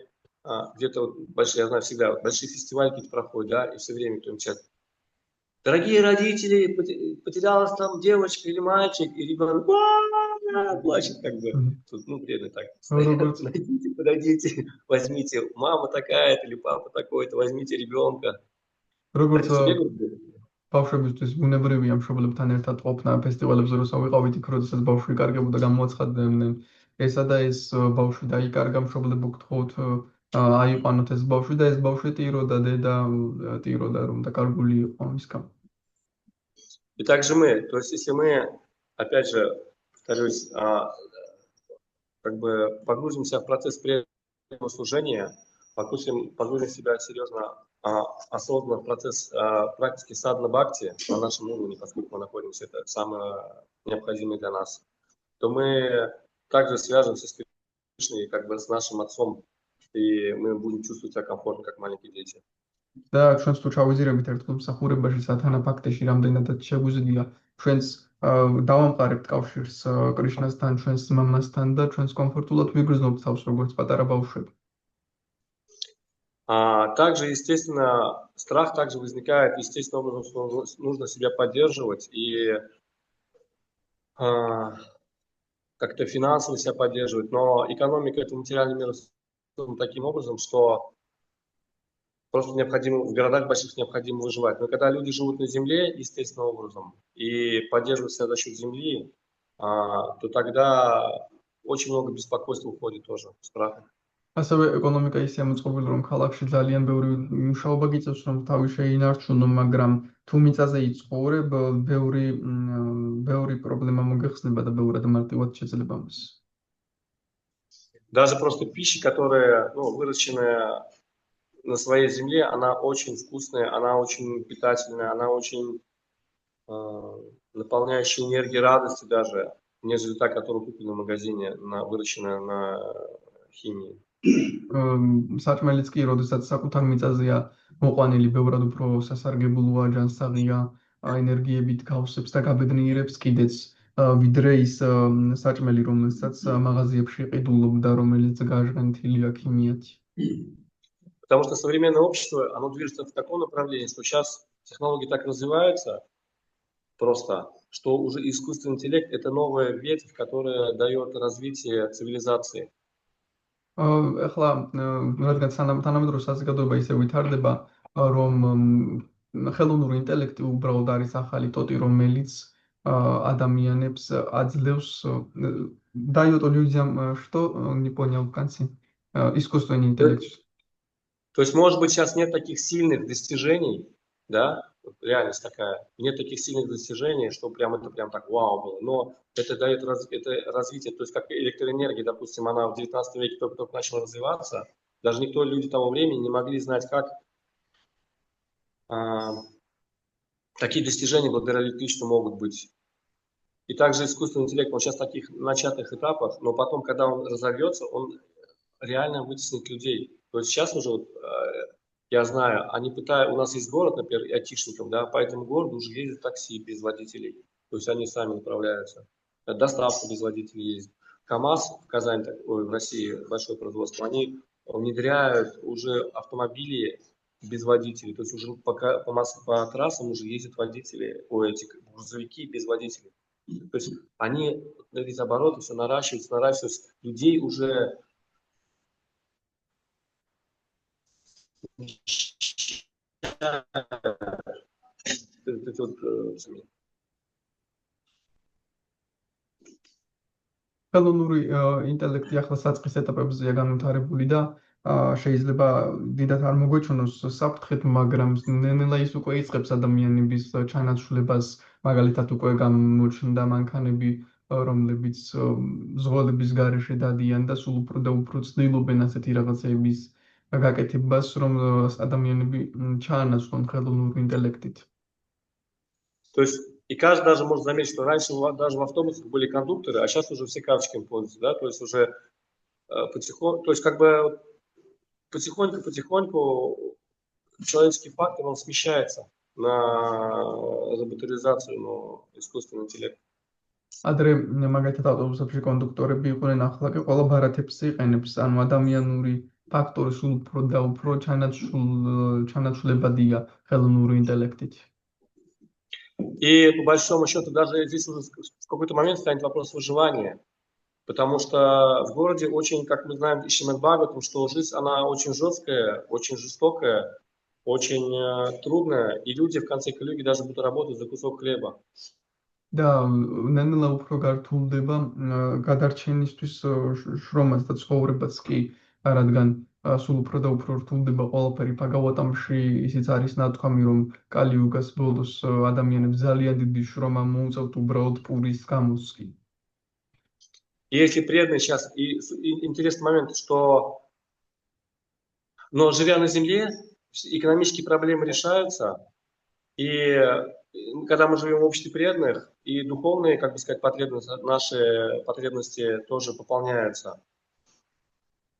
где-то большие, я знаю, всегда большие фестивали какие-то проходят, да, и все время кто-нибудь сейчас: дорогие родители, потерялась там девочка или мальчик, и ребенок плачет, как бы. Тут, вредно так. Подойдите, возьмите, мама такая-то или папа такой-то, возьмите ребенка. ბავშვებისთვის ბუნებრივია მშობლებთან ერთად ყოფნა ფესტივალებზე, როცა ვიყავით იქ, როდესაც ბავშვი კარგებოდა, გამოაცხადებდნენ ესა და ეს ბავშვი დაიკარგა, მშობლებო გთხოვთ აიყვანოთ ეს ბავშვი და ეს ბავშვი ტიროდა, დედა ტიროდა, რომ დაკარგული იყო მისგან. И также мы, то есть если мы, опять же, повторюсь, как бы погрузимся в процесс преданного служения, погрузим себя серьезно, осознанно в процесс практики садхана бхакти на нашем уровне, поскольку мы находимся, это самое необходимое для нас, то мы также свяжемся с Кришной, как бы с нашим отцом, и мы будем чувствовать себя комфортно, как маленькие дети. და ჩვენც თუ ჩავიზირებით ერთხელ მსახურებაში სათანა ფაქტში რამდენადაც შეგვიძლია ჩვენს დავამყარებთ კავშირს კრიშნასთან, ჩვენს მამასთან და ჩვენს კომფორტულად ვიგრძნობთ თავს როგორც პატარა ბავშვები. Также, естественно, страх также возникает, естественно, образом, что нужно себя поддерживать и как-то финансово себя поддерживать, но экономика этого материального мира таким образом, что просто необходимо, в городах больших необходимо выживать. Но когда люди живут на земле естественным образом и поддерживают себя за счет земли, то тогда очень много беспокойства уходит тоже, страха. ასევე ეკონომიკა ისე მოწყობილი, რომ ქალაქში ძალიან ბევრი მუშაობა გიწევს, რომ თავი შეინარჩუნო, მაგრამ თუ მიწაზე იცხოვრებ, ბევრი პრობლემა მოგეხსნება და ბევრად მარტივად შეძლება მას. Даже просто пища, которая, выращенная на своей земле, она очень вкусная, она очень питательная, она очень наполняющая энергией радости даже, нежели та, которая куплена в магазине, выращенная на химии. საჭმელიც კი, როდესაც საკუთარ მიწაზეა მოყვანილი, ბევრად უფრო სასარგებლოა, ჯანსაღია, ენერგიებით გავსებს და გაბედნიერებს კიდეც, ვიდრე ის საჭმელი, რომელსაც მაღაზიებში ყიდულობდა, რომელიც გაჟღენთილია ქიმიათი. Потому что современное общество, оно движется в таком направлении, что сейчас технологии так развиваются просто, что уже искусственный интеллект – это новая ветвь, которая дает развитие цивилизации. Ეხლა, რადგან თანამედროვე საზოგადოება ისე ვითარდება, რომ ხელოვნური ინტელექტი უბრალოდ არის ახალი ტოტი, რომელიც ადამიანებს აძლევს дает людям что, не понял в конце, искусственный интеллект. То есть, может быть, сейчас нет таких сильных достижений, да, вот реальность такая, нет таких сильных достижений, что прям это прям так вау было, но это дает это развитие, то есть как электроэнергия, допустим, она в 19 веке только начала развиваться, даже никто, люди того времени не могли знать, как такие достижения благодаря электричеству могут быть. И также искусственный интеллект, он сейчас в таких начатых этапах, но потом, когда он разовьется, он реально вытеснит людей. То есть сейчас уже, вот, я знаю, они пытаются, у нас есть город, например, айтишников, да, по этому городу уже ездят такси без водителей. То есть они сами направляются. Доставка без водителей ездит. КАМАЗ в Казани, ой, в России большое производство, они внедряют уже автомобили без водителей. То есть уже по трассам уже ездят водители, эти грузовики без водителей. То есть они, эти обороты все наращиваются. Людей уже ხელოვნური ინტელექტი ახლა საწყის ეტაპებზეა განვითარებული და შეიძლება დიდად არ მოგვეჩვენოს საფრთხეთ, მაგრამ ნელ-ნელა ის უკვე იწყებს ადამიანების ჩანაცვლებას, მაგალითად უკვე გამოჩნდა მანქანები, რომლებიც ზღოლების გარეშე დადიან და სულ უფრო და უფრო ცდილობენ ასეთი რაღაცების გაკეთებას, რომ ადამიანები ჩაანაცვლონ ხელოვნური интеллектით. То есть, и каждый даже может заметить, что раньше даже в автобусах были кондукторы, а сейчас уже все карточками пользуются, да, то есть уже потихоньку, то есть как бы потихоньку человеческий фактор, он смещается на роботизацию, но искусственный интеллект. ადრე მაგალითად ავტობუსებში კონდუქტორები იყვნენ, ახლა კი ყველა ბარათებს იყენებს, ანუ ადამიანური ფაქტორი სულ უფრო და უფრო ჩანაცვლებადია ხელოვნური ინტელექტით. И по большому счету даже здесь уже в какой-то момент станет вопрос выживания. Потому что в городе очень, как мы знаем, ищем Бхагаватам, что жизнь, она очень жесткая, очень жестокая, очень трудная, и люди в конце калюги даже будут работать за кусок хлеба. და ნელ-ნელა უფრო გართულდება გადარჩენისთვის შრომაც და ცხოვრებაც კი, რადგან სულ უფრო და უფრო რთულდება ყველაფერი ბჰაგავატამში, ისიც არის ნათქვამი, რომ კალიუგას ბოლოს ადამიანებს ძალიან დიდი შრომა მოუწევთ უბრალოდ პურის გამოსკი. И если преданные сейчас, и интересный момент, что, но живя на земле, экономические проблемы решаются, и когда мы живем в обществе преданных, и духовные, как бы сказать, потребности, наши потребности тоже пополняются.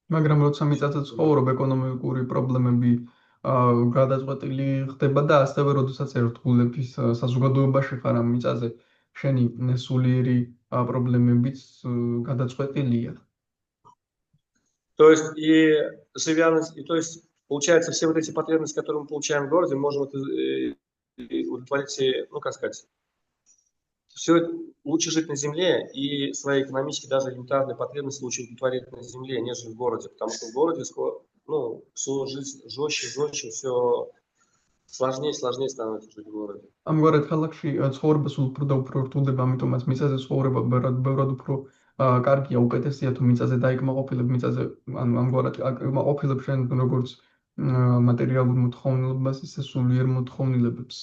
მაგრამ როცა მიწაზე ცხოვრობ, ეკონომიკური პრობლემები გადაწყვეტილი ხდება და ასევე როდესაც ერთგულების საზოგადოებაში ხარ ამ მიწაზე, შენი სულიერი პრობლემებიც გადაწყვეტილია. То есть, и живя, то есть, получается, все вот эти потребности, которые мы получаем в городе, можем удовлетворить, ну, как сказать, все лучше жить на земле и свои экономические, даже элементарные потребности лучше удовлетворить на земле, нежели в городе. Потому что в городе, ну, всю жизнь жестче, все сложнее становится жить в городе. ამგვარად ქალაქში ცხოვრება სულ უფრო და უფრო რთულდება, ამიტომაც მიწაზე ცხოვრება ბევრად უფრო კარგია, უკეთესია თუ მიწაზე დაიკმაყოფილებ, მიწაზე ანუ ამგვარად აკმაყოფილებ შენ როგორც материалურ მოთხოვნილებას, ისე სულიერ მოთხოვნილებებს.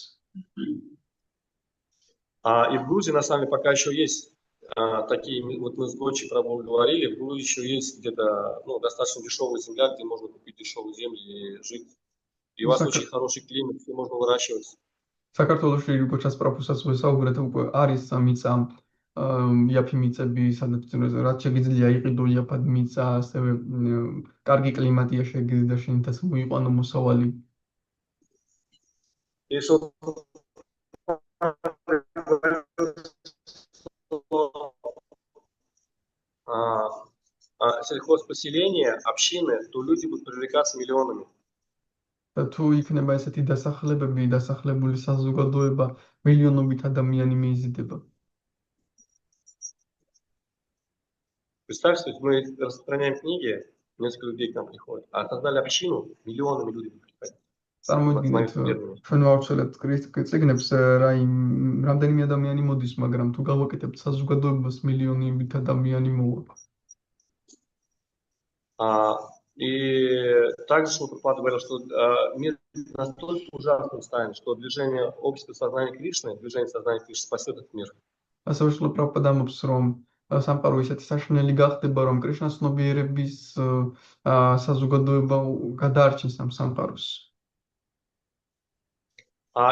И в Грузии, на самом деле, пока еще есть такие, вот мы с Гочи про Волгу говорили, в Грузии еще есть где-то, ну, достаточно дешевая земля, где можно купить дешевую землю и жить. И у вас очень хороший климат, все можно выращивать. საქართველოში როგორც ჩასპროფუსაც ვესაუბრეთ, უკვე არის მიწა, იაფი მიწები, სადაც რაც შეგიძლია იყიდო იაფად მიწა, ასევე კარგი კლიმატია შეგიძლია შენთას მოიყვანო მოსავალი. И что сельхозпоселения, общины, то люди будут привлекаться миллионами. და თუ იქნება ესეთი დასახლებები, დასახლებული საზოგადოება, მილიონობით ადამიანი მიიზიდება. Представьте, мы распространяем книги, несколько людей к нам приходят, а создали общину, миллионами людей будут приходить. წარმოიდგინეთ, ჩვენ ვავრცელებთ წიგნებს, რამდენიმე ადამიანი მოდის, მაგრამ თუ გავაკეთებთ საზოგადოებას, მილიონობით ადამიანი მოვა. И также Шилпрапада говорил, что мир настолько ужасным станет, что движение общества сознания Кришны, движение сознания Кришны спасет этот мир. ასევე შილპრაპადა ამბობს, რომ სამყარო ისეთი საშინელი გახდება, რომ კრიშნას ცნობიერების საზოგადოება გადაარჩენს ამ სამყაროს.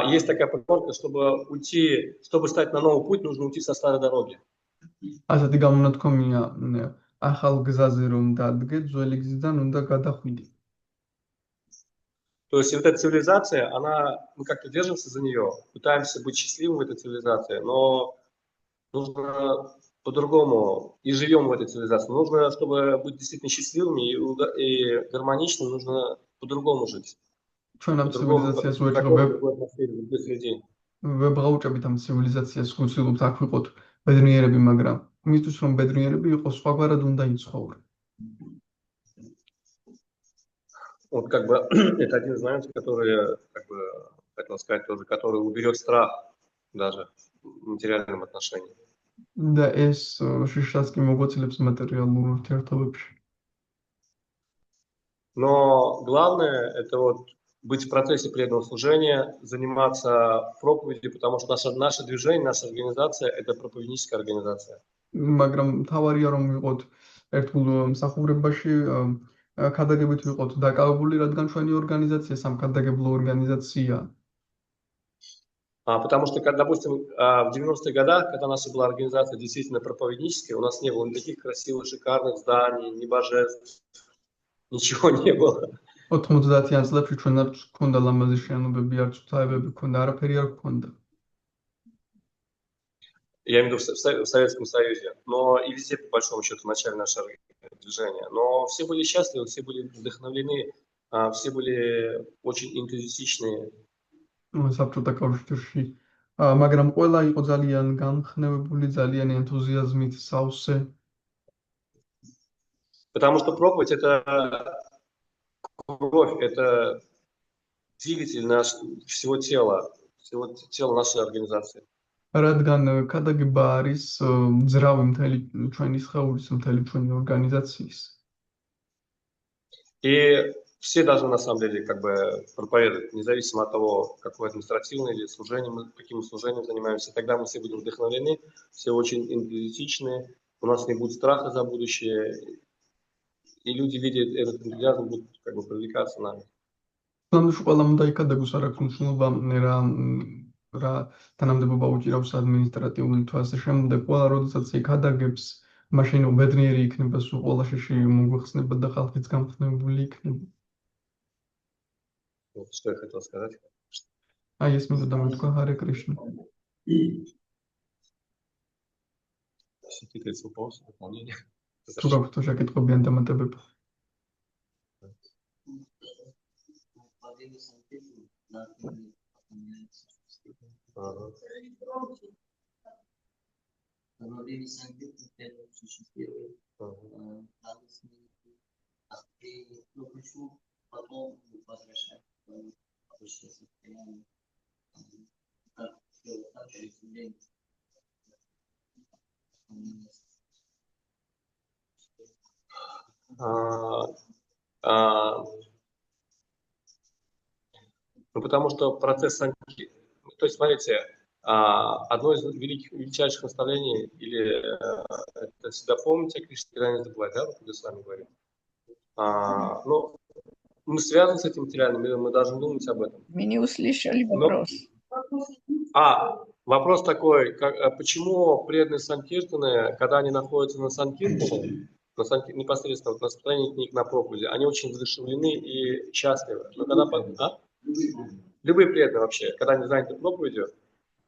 Есть такая поговорка, чтобы стать на новый путь, нужно уйти со старой дороги. ასეთი გამონათქვამია, ახალ გზაზე რომ დადგე, ძველი გზიდან უნდა გადახვიდე. То есть вот эта цивилизация, мы как-то держимся за нее, пытаемся быть счастливым в этой цивилизации, но нужно по-другому, и живем в этой цивилизации. Нужно, чтобы быть действительно счастливыми и гармоничными, нужно по-другому жить. ჩვენ ამ ცივილიზაციას ვებრაუჭებით ამ ცივილიზაციას, ვცდილობთ აქ ვიყოთ ბედნიერები, მაგრამ მისთვის რომ ბედნიერები იყოს, სხვაგვარად უნდა იცხოვროთ. Вот как бы это один из моментов, который, как бы, хотел сказать тоже, который уберет страх даже в материальном отношении. Да, ეს შიშას კი მოგვაწილებს მატერიალურ ურთიერთობებში. Но главное это вот быть в процессе преданного служения, заниматься проповедью, потому что наше движение, наша организация это проповедническая организация. მაგრამ თავარია რომ ვიყოთ ერთგულ მსახურებაში, ქადაგებით ვიყოთ დაკავებული, რადგან ჩვენი ორგანიზაცია სამქადაგებლო ორგანიზაცია. Потому что, допустим, в 90-х годах, когда наша была организация действительно проповедническая, у нас не было никаких красивых, шикарных зданий, ни божеств, ничего не было. 90-იან წლებში ჩვენაც გქონდა ლამაზი შენობები, არც ღვთაებები გქონდა, არაფერი არ გქონდა. Я имею в виду в Советском Союзе, но и везде, по большому счету, в начале нашего движения. Но все были счастливы, все были вдохновлены, все были очень энтузиастичные. საბჭოთა კავშირში, მაგრამ ყველა იყო ძალიან განხნევებული, ძალიან ენთუზიაზმით სავსე. Потому что проповедь это кровь, это двигатель всего тела нашей организации. რადგან ქადაგება არის ძრავი მთელი ჩვენი სხეულის, მთელი ჩვენი ორგანიზაციის. И все должны на самом деле как бы проповедовать, независимо от того, какое административное или служение, каким служением занимаемся. Тогда мы все будем вдохновлены, все очень энтузиастичны, у нас не будет страха за будущее, и люди, видя этот энтузиазм, будут как бы привлекаться нами. რა თანამდებობა უჭირავს ადმინისტრატიული თვალსა შემდეგ, ყველა როდესაც იქადაგებს, მაშინ ბედნიერი იქნება, სულ ყველა შეში მოგვეხსნება და ხალხიც გამხნევებული იქნება. Вот что я хотел сказать. ეს მინდოდა მეთქვა ჰარე კრიშნა. Какие-то вопросы, дополнения? თუ გაქვთ შეკითხვები ან დამატებები? Ну, потому что процесс санки, то есть, смотрите, одно из величайших наставлений, или это всегда помните, Кришна никогда не забывать, да, вот мы с вами говорим. Но мы связаны с этим материальным миром, мы должны думать об этом. Мы не услышали вопрос. Вопрос такой, почему преданные санкиртаны, когда они находятся на санкиртане, непосредственно вот на распространении книг на проповеди, они очень воодушевлены и счастливы. Но когда любые преданные вообще, когда они заняты проповедью,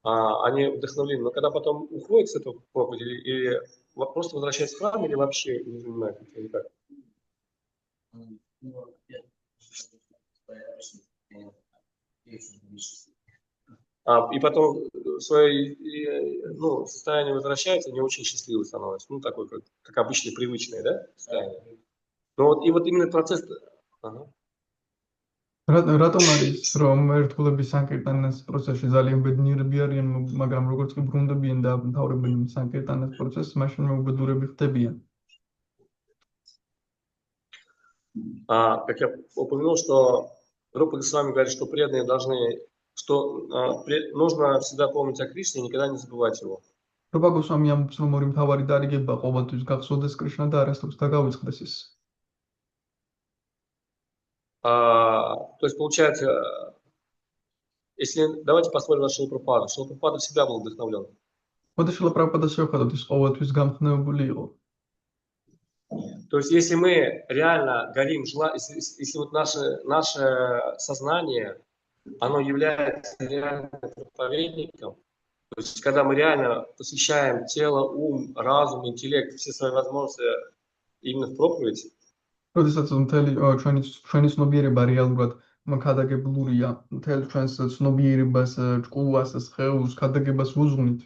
они вдохновлены. Но когда потом уходят с этого проповеди или просто возвращаются в храм, или вообще не занимаются этим никак. И потом свое состояние возвращается, не очень счастливый становится. Ну, такой, как обычное, привычное, да, состояние. Но вот, и вот именно процесс... რატომ არის რომ ერთგულების სანკირტანას პროცესში ძალიან ბედნიერები არიან, მაგრამ როგორც კი ბრუნდებიან და მთავრებენ სანკირტანას პროცესს, მაშინ უბედურები ხდებიან. Как я упомянул, что группа с вами говорит, что преданные должны, что нужно всегда помнить о Кришне и никогда не забывать его. Группа Госвами ამბობს, რომ ორი მთავარი დარიგება ყოველთვის გახსოვდეს კრიშნა და არასდროს დაგავიწყდეს ის. То есть, получается, если давайте посмотрим на Шрила Прабхупаду. Шрила Прабхупада всегда был вдохновлен. მოდით შრილა პრაბჰუპადას შევხედოთ, ის ყოველთვის გამხნევებული იყო. То есть, если мы реально горим, если вот наше сознание, оно является реально проповедником, то есть, когда мы реально посвящаем тело, ум, разум, интеллект, все свои возможности именно в проповедь, როდესაც მთელი ჩვენი ცნობიერება რეალურად ქადაგებლურია, მთელ ჩვენს ცნობიერებას, ჭკუას, სხეულს, ქადაგებას ვუძღვნით,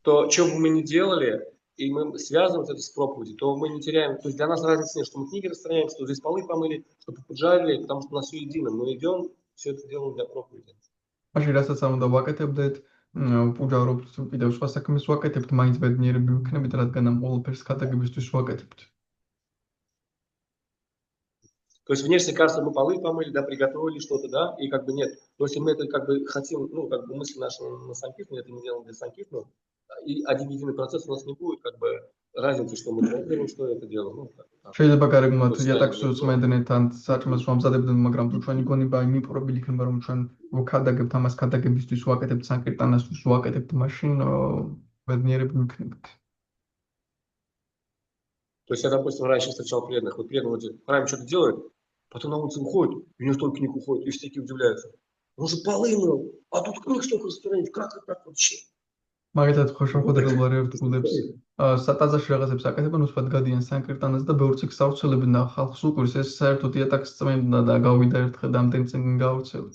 то что бы мы ни делали, и мы связываем это с проповедью, то мы не теряем. То есть для нас разницы нет, что мы книги распространяем, что здесь полы помыли, что поджарили, потому что у нас все едино. Мы идем, все это делаем для проповеди. მაშინ რასაც არ უნდა ვაკეთებდეთ, პუჯარობთ, კიდევ სხვა საქმეს ვაკეთებთ, მაინც ბედნიერები ვიქნებით, რადგან ამ ყველაფერს ქადაგებისთვის ვაკეთებთ. То есть внешне кажется, мы полы помыли, да, приготовили что-то, да, и как бы нет. Но если мы это как бы хотим, ну, как бы мысли наши на санкиртну, это не делаем для санкиртну, и один единый процесс у нас не будет, как бы разницы, что мы делаем, что это делаем. Ну, შეიძლება გარეგნულად იატაკს უწმენდნენ თან საჭმელს ვამზადებდნენ, მაგრამ თუ ჩვენი გონება იმიპყრობილი იქნება, რომ ჩვენ ვქადაგებთ ამას ქადაგებისთვის ვაკეთებთ სანკირტანასთვის ვაკეთებთ, მაშინ ბედნიერები ვიქნებით. То есть я, допустим, раньше встречал преданных, вот преданные вроде в храме что-то делают, потом на улице выходит, и у него столько книг уходит, и все такие удивляются. Он же полы мыл, а тут книг столько распространяет, как вообще? მაგალითად ხო შეხვედრილ ერთგულებს სატაზაში რაღაცებს აკეთებენ, უსვათ გადიან სანკირტანას და ბევრ ციკს ავრცელებენ და ხალხს უყურს, ეს საერთოდ იატაკს წმენდა და გავიდა ერთხელ და ამდენ წინ გავრცელა.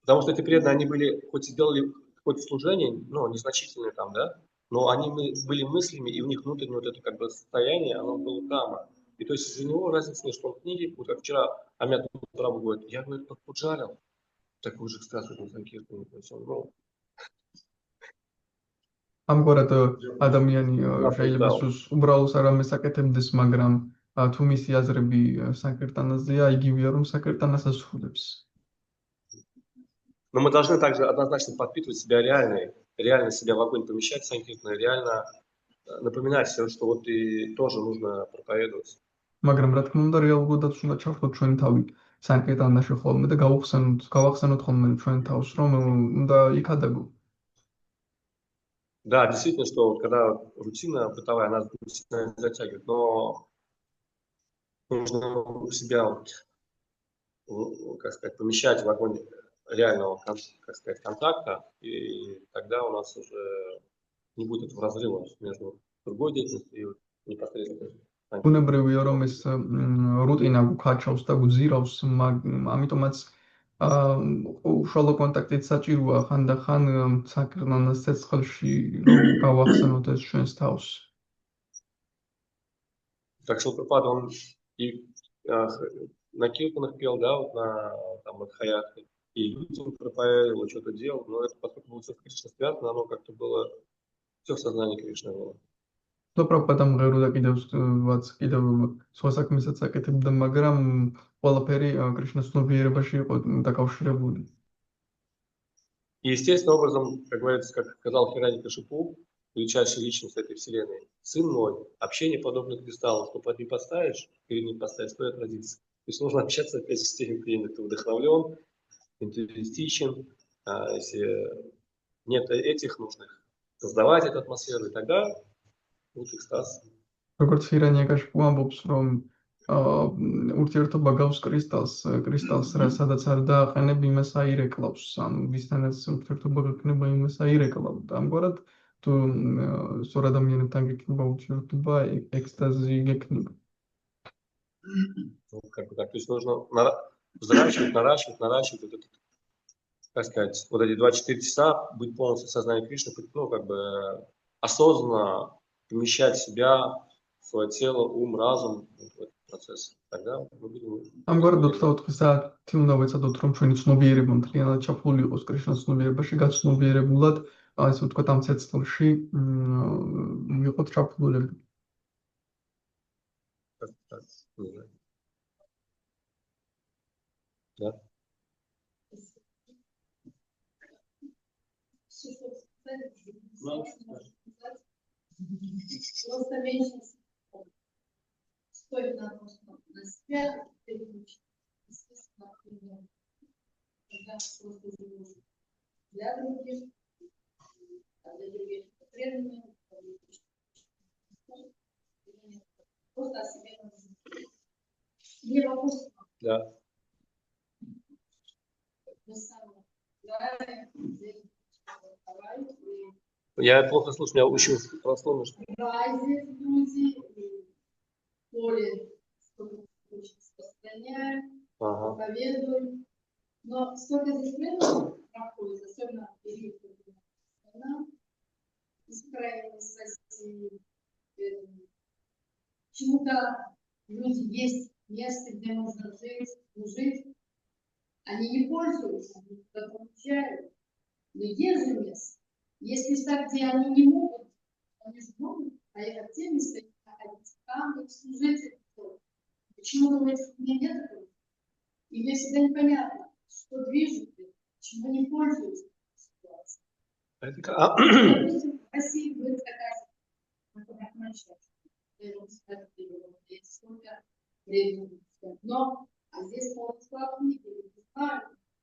Потому что эти преданные, они были, хоть и делали какое-то служение, ну, незначительное там, да, но они были мыслями, и у них внутреннее вот это как бы состояние, оно было кама. И то есть из-за него разница нет, что он книги, вот как вчера Амят Прабху говорит, я, говорит, поджарил такой же экстаз, вот санкиртну, ну. ამგვარად ადამიანი შეიძლება სულს უბრალოს არამეს აკეთებდეს, მაგრამ თუ მისი აზრები სანკირტანაზეა, იგივეა რომ სანკირტანას ასრულებს. Но мы должны также однозначно подпитывать себя реально себя в огонь помещать санкиртну, реально напоминать себе, что вот и тоже нужно проповедовать. მაგრამ რა თქმა უნდა რეალურადაც უნდა ჩავხოთ ჩვენი თავი სანკირტანაში ხოლმე და გავახსენოთ ხოლმე ჩვენ თავს, რომ უნდა იქადაგო. Да, действительно, что вот когда рутина бытовая, она сильно затягивает, но нужно себя, вот, как сказать, помещать в огонь реального, как сказать, контакта, и тогда у нас уже не будет этого разрыва между другой деятельностью и вот непосредственно. ბუნებრივია რომ ეს რუტინა გუქაჩავს და გუძირავს, ამიტომაც უშუალო კონტაქტით საჭიროა ხანდახან სანკირტანას ცეცხლში რომ გავახსენოთ ეს ჩვენს თავს. Так что Прабхупада, он и на киртанах пел, да, вот на там Адхаятхе, и людям проповедовал, что-то делал, но это, поскольку было все с Кришной связано, оно как-то было, все в сознании Кришны было. То Прабхупада მღეროდა კიდევ სხვა საქმესაც აკეთებდა, მაგრამ ყველაფერი კრიშნას ცნობიერებაში იყო დაკავშირებული. И естественным образом, как говорится, как сказал Хирани-Кашипу, величайшая личность этой вселенной, сын мой, общение подобно кристаллу, что под ним поставишь, перед ним поставишь, то и отразится. То есть нужно общаться опять с теми, кто вдохновлен, энтузиастичен, если нет этих нужных, создавать эту атмосферу, и тогда будет экстаз. როგორც Хираньякашипу ამბობს, რომ ურთიერთობა გავს კრისტალს, სადაც არ დააყენებ, იმას აირეკლავს, ანუ ვისთანაც ურთიერთობა გექნება, იმას აირეკლავ. ამგვარად თუ სწორ ადამიანებთან გექნება ურთიერთობა, экстази გექნება. Ну, как бы так, то есть нужно наращивать вот этот, как сказать, вот эти 24 часа, быть полностью в сознании Кришны, ну, как бы осознанно помещать себя свое тело, ум, разум вот в этот процесс. Тогда мы будем... ამგვარად 24 საათი უნდა ვეცადოთ, რომ ჩვენი ცნობიერება მთლიანად ჩაფლული იყოს კრიშნას ცნობიერებაში, გაცნობიერებულად, ასე ვთქვათ, ამ ცეცხლში ვიყოთ ჩაფლულები. Да. Просто меньше стоит на себя переключить. Естественно, когда просто живешь для других, а для других потребны, просто о себе нужно. Не вопрос. Да. Я плохо слышу, меня очень прослойно. Поле распространяют, проповедуют. Но столько здесь времени проходит, особенно в период, когда из Украины, с России, почему-то люди есть место, где можно жить, служить. Они не пользуются, они туда получают. Но есть же место. Есть места, где они не могут, они же могут, а это те места, где находиться там и служить. Почему у этих людей нет этого? И мне всегда непонятно, что движет, почему не пользуются ситуацией. Допустим, в России будет такая сколько времени. Но здесь полностью книги,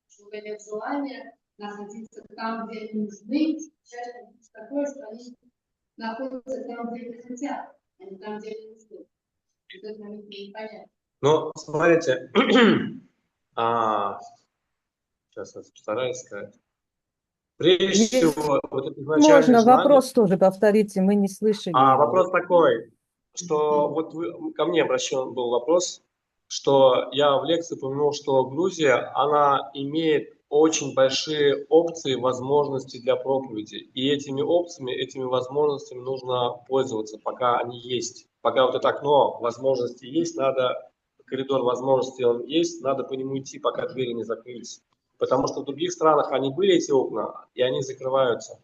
что нет желания находиться там, где они нужны. Часто такое, что они находятся там, где они хотят, а не там, где они нужны. Это для них непонятно. Но смотрите, сейчас я постараюсь сказать. Прежде всего, вот это изначальное Можно желание... вопрос тоже повторите, мы не слышали. Вопрос такой, что вот ко мне обращен был вопрос, что я в лекции упомянул, что Грузия, она имеет очень большие опции, возможности для проповеди. И этими опциями, этими возможностями нужно пользоваться, пока они есть. Пока вот это окно возможностей есть, надо, коридор возможностей он есть, надо по нему идти, пока двери не закрылись. Потому что в других странах они были, эти окна, и они закрываются.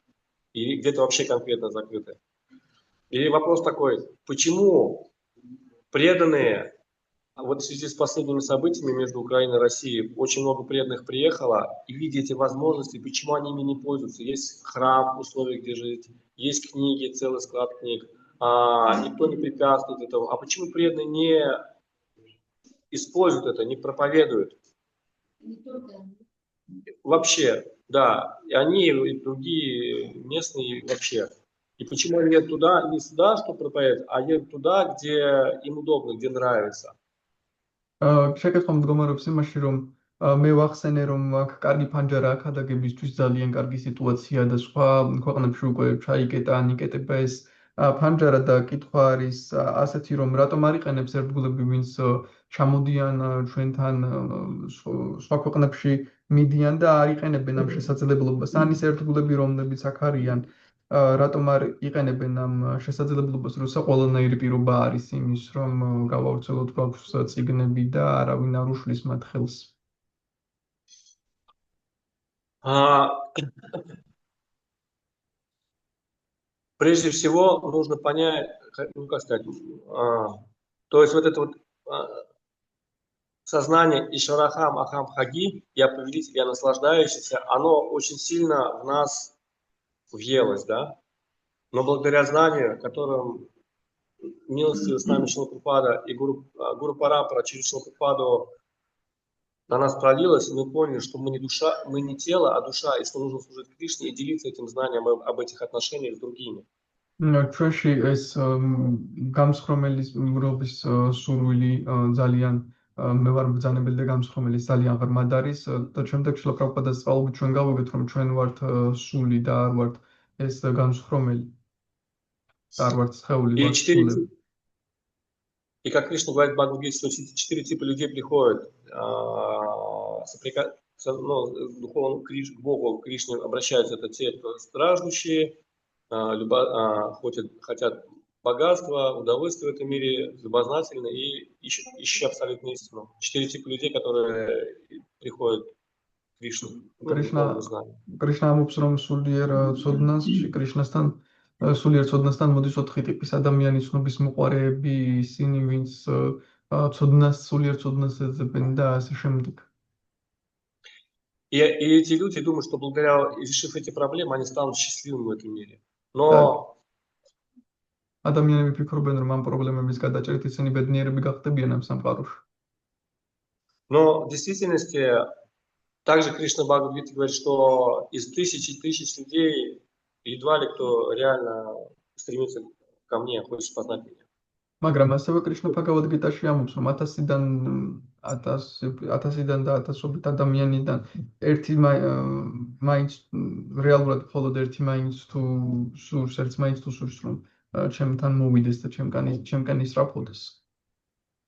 И где-то вообще конкретно закрыты. И вопрос такой, почему преданные, вот в связи с последними событиями между Украиной и Россией, очень много преданных приехало, и видя эти возможности, почему они ими не пользуются? Есть храм, условия, где жить, есть книги, целый склад книг, никто не препятствует этому. А почему преданные не используют это, не проповедуют? Вообще, да, и они, и другие местные вообще. И почему они едут туда, не сюда, чтобы проповедовать, а едут туда, где им удобно, где нравится. შეკითხვა მდგომარეობს იმაში, რომ მე ვახსენე, რომ აქ კარგი ფანჯარა აქ ადაგებისთვის ძალიან კარგი სიტუაცია და სხვა ქვეყნებში უკვე ჩაიკეტა, ანიკეტება ეს ფანჯარა და კითხვა არის ასეთი, რომ რატომ არ იყენებს ერთგულები, ვინც ჩამოდიან ჩვენთან სხვა ქვეყნებში მიდიან და არ იყენებენ ამ შესაძლებლობას. ან ის ერთგულები, რომლებიც აქ არიან, რატომ არ იყენებენ ამ შესაძლებლობას, როცა ყველანაირი პირობა არის იმის, რომ გავავრცელოთ გვაქვს წიგნები და არავინ არ უშლის მათ ხელს. Прежде всего нужно понять, ну как сказать, то есть вот это вот сознание Ишварахам Ахам Хаги, я повелитель, я наслаждающийся, оно очень сильно в нас въелось, да? Но благодаря знанию, которым милостивый с нами Шрила Прабхупада и Гуру Парампара через Шрила Прабхупаду на нас пролилось, мы поняли, что мы не душа, мы не тело, а душа, и что нужно служить Кришне и делиться этим знанием об этих отношениях с другими. ჩვენში ეს გამსხრომელის მრობის სურვილი ძალიან მე ვარ ბრძანებელი და გამსხრომელის ძალიან ღრმად არის და შემდეგ Შრილა პრაბჰუპადას წყალობით ჩვენ გავიგეთ, რომ ჩვენ ვართ სული და არ ვართ ეს გამსხრომელი. არ варт схეული, варт схулები. И как Кришна говорит в Бхагавад-гите, что 4 типа людей приходят духовно к Богу, к Кришне обращаются. Это те, кто страждущие, хотят богатство, удовольствие в этом мире любознательны и ищут абсолютную истину. 4 типа людей, которые приходят к Кришне, ну, к духовному знанию. კრიშნა ამბობს, რომ სულიერ ცოდნასში, კრიშნასთან სულიერ ცოდნასთან მოდის 4 ტიპის ადამიანი, ცნობის მოყვარეები, ისინი, ვინც ცოდნას, სულიერ ცოდნას ეძებენ და ასე შემდეგ. И эти люди думают, что благодаря решив эти проблемы, они станут счастливыми в этом мире. Но ადამიანები ფიქრობენ, რომ ამ პრობლემების გადაჭრით ისინი ბედნიერები გახდებიან ამ სამყაროში. в действительности также Кришна Бхагавад-гита говорит, что из тысяч и тысяч людей едва ли кто реально стремится ко мне, хочет познать меня. მაგრამ ასევე კრიშნა ბჰაგავად-გიტაში ამბობს, რომ 1000-დან და 1000-ობით ადამიანიდან ერთი მაინც რეალურად მხოლოდ ერთი მაინც თუ სურს, ერთს მაინც თუ სურს, რომ ჩემთან მოვიდეს და ჩემკენ ისწრაფოდეს.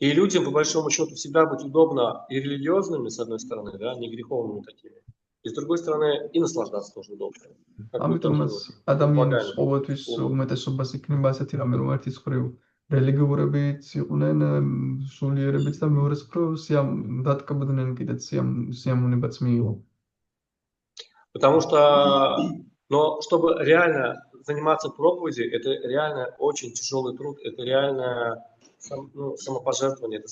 И людям, по большому счету, всегда быть удобно и религиозными, с одной стороны, да, не греховными такими, и с другой стороны, и наслаждаться тоже удобно. ამიტომაც ადამიანის ყოველთვის უმეტესობას იქნება ასეთი რამე, რომ ერთის მხრივ რელიგიურებიც იყვნენ, სულიერებიც და მეორეს მხრივ დატკბდნენ კიდეც სიამოვნებაც მიიღო. Потому что, но чтобы реально заниматься проповедью, это реально очень тяжелый труд, это реально самопожертвование, это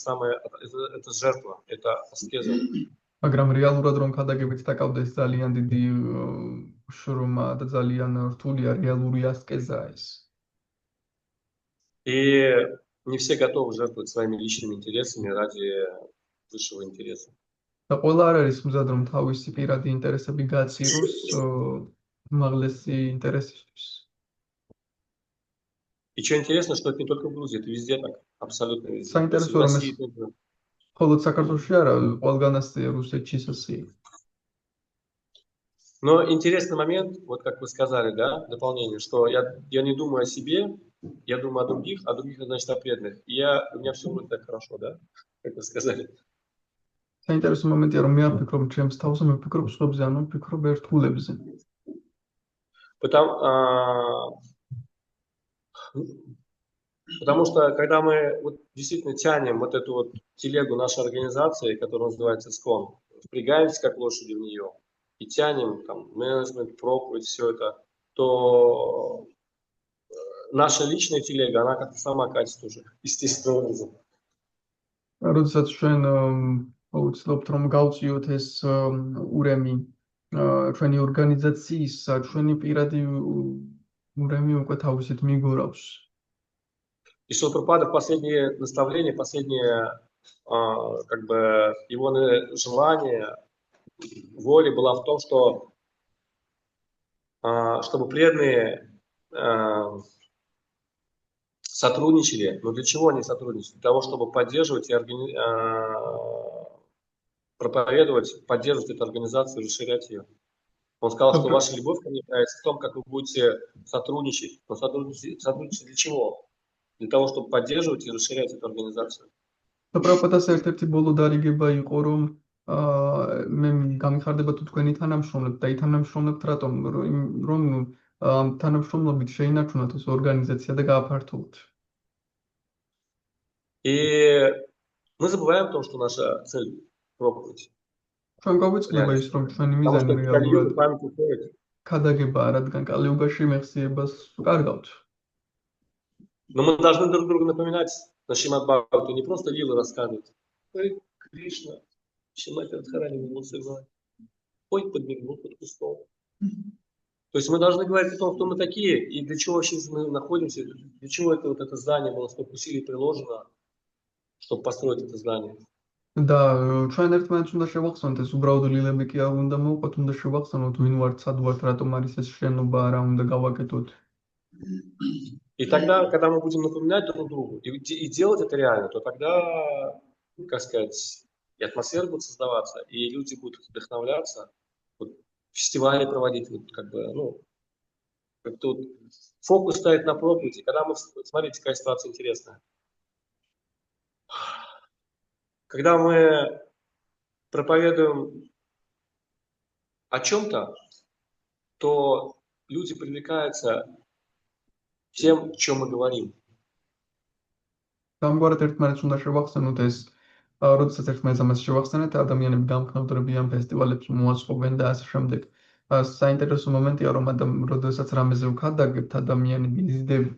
жертва, это аскеза. მაგრამ რეალურად რომ ქადაგებით დაკავდეს ძალიან დიდი შრომა და ძალიან რთულია რეალური ასკეზაა ეს. И не все готовы жертвовать своими личными интересами ради высшего интереса. და ყველა არ არის მზად რომ თავისი პირადი ინტერესები გააციროს უმაღლესი ინტერესისთვის. И что интересно, что это не только в Грузии, это везде так, абсолютно везде. საინტერესო რომ ეს მხოლოდ საქართველოში არა, ყველგან ასეა, რუსეთშიც ასეა. Но интересный момент, вот как вы сказали, да, дополнение, что я не думаю о себе, я думаю о других, значит, о преданных. И у меня все будет так хорошо, да, как вы сказали. საინტერესო მომენტია, რომ მე არ ვფიქრობ ჩემს თავზე, მე ვფიქრობ სხვებზე, ანუ ვფიქრობ ერთგულებზე. Потому что, когда мы вот действительно тянем вот эту вот телегу нашей организации, которая называется СКОН, впрягаемся как лошади в нее и тянем там менеджмент, проповедь, все это, то наша личная телега, она как-то сама катится уже, естественным образом. როდესაც ჩვენ აუცილებლად რომ გავწიოთ ეს ურემი ჩვენი ორგანიზაციის, ჩვენი პირადი ურემი უკვე თავისით მიგორავს. И Шрила Прабхупада в последнее наставление, как бы его желание, воля была в том, что чтобы преданные сотрудничали. Но для чего они сотрудничали? Для того, чтобы поддерживать и проповедовать, поддерживать эту организацию, расширять ее. Он сказал, что ваша любовь ко мне проявится в том, как вы будете сотрудничать. Но сотрудничать для чего? Для того, чтобы поддерживать и расширять эту организацию. პრაბჰუპადას ერთ-ერთი ბოლო დარიგება იყო, რომ მე გამიხარდება თუ თქვენი თანამშრომლები და ითანამშრომლებთ რატომ, რომ ამ თანამშრომლობით შეინარჩუნოთ ეს ორგანიზაცია და გააფართოვოთ. И мы забываем о том, что наша цель проповедь. ჩვენ გავიწყდება ის, რომ ჩვენი მიზანი რეალურად ქადაგებაა, რადგან კალიუგაში მეხსიერებას კარგავთ. Но мы должны друг другу напоминать на Шримад Бхагавату, не просто лилы рассказывать. Ой, Кришна, Шримати Радхарани Мусульман. Ой, подмигнул под кустом. То есть мы должны говорить о том, кто мы такие и для чего вообще мы находимся, для чего это здание было столько усилий приложено, чтобы построить это здание. და ჩვენ ერთმანეთს უნდა შევახსენოთ, ეს უბრალოდ ლილები კი არ უნდა მოვყვათ, უნდა შევახსენოთ, ვინ ვართ, სად ვართ, რატომ არის ეს შენობა, რა უნდა გავაკეთოთ. И тогда, когда мы будем напоминать друг другу и делать это реально, то тогда, как сказать, и атмосфера будет создаваться, и люди будут вдохновляться, вот, фестивали проводить, вот, как бы, ну, как-то вот, фокус ставить на проповеди. Когда мы, смотрите, какая ситуация интересная. Когда мы проповедуем о чем-то, то люди привлекаются тем, о чем мы говорим. ამგვარად ერთმანეთს უნდა შევახსენოთ ეს, როდესაც ერთმანეთს ამას შევახსენეთ, ადამიანები გამხნევდებიან, ფესტივალებს მოაწყობენ და ასე შემდეგ. საინტერესო მომენტია, რომ როდესაც რამეზე ვქადაგებთ, ადამიანები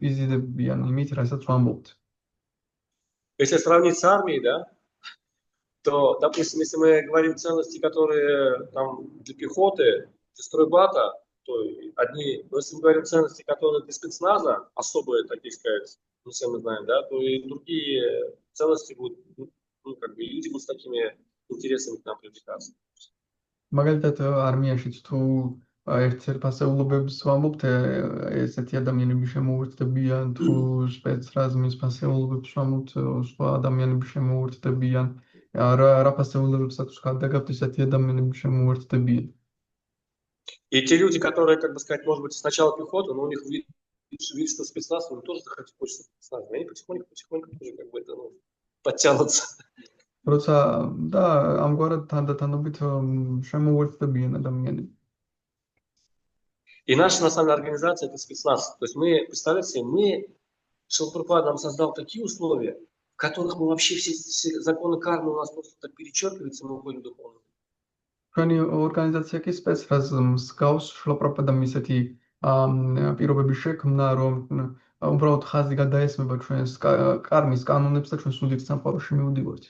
იზიდებიან იმით, რასაც ვამბობთ. Если сравнить с армией, да, то, допустим, если мы говорим ценности, которые там для пехоты, для стройбата, то одни, но если мы говорим ценности, которые для спецназа, особые, так сказать, мы все мы знаем, да, то и другие ценности будут, ну, как бы люди будут с такими интересами к нам привлекаться. მაგალითად არმიაშიც თუ ერთ-ერთ ფასეულობებს ვამბობთ, ესეთი ადამიანები შემოუერთდებიან, თუ სპეცრაზმის ფასეულობებს ვამბობთ, სხვა ადამიანები შემოუერთდებიან, რა ფასეულობებსაც ვქადაგებთ, ესეთი ადამიანები შემოუერთდებიან. И те люди, которые, как бы сказать, может быть, сначала пехота, но у них вид, что спецназ, им тоже хочется спецназ, они потихоньку тоже как бы это, ну, подтянутся. როცა და ამგვარად თანდათანობით შემოუერთდებიან ადამიანები. И наша, на самом деле, организация – это спецназ. То есть мы, представляете себе, Шрила Прабхупада нам создал такие условия, в которых мы вообще все законы кармы у нас просто так перечеркиваются, мы уходим в духовную. ჩვენი ორგანიზაცია კი სპეცრაზმს გავს შრილა პრაბჰუპადამ ისეთი პირობების შექმნა, რომ უბრალოდ ხაზი გადაესმება ჩვენს კარმის კანონებს და ჩვენ სულიერ სამყაროში მივდივართ.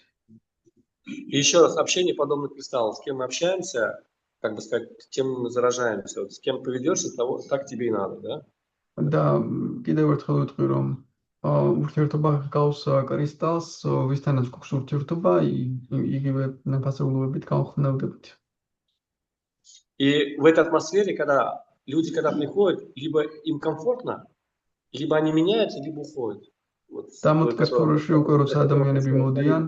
И еще раз, общение подобных кристаллов. С кем мы общаемся, как бы сказать, тем мы заражаемся. Вот с кем поведешься, так тебе и надо, да? და კიდევ ერთხელ ვიტყვი, რომ ურთიერთობა გავს კრისტალს, ვისთანაც გვაქვს ურთიერთობა, იგივე ფასეულობებით გავხნევდებით. И в этой атмосфере, когда люди, когда приходят, либо им комфортно, либо они меняются, либо уходят. Вот, დამოუკიდებლად სფეროში უკვე როცა ადამიანები მოდიან,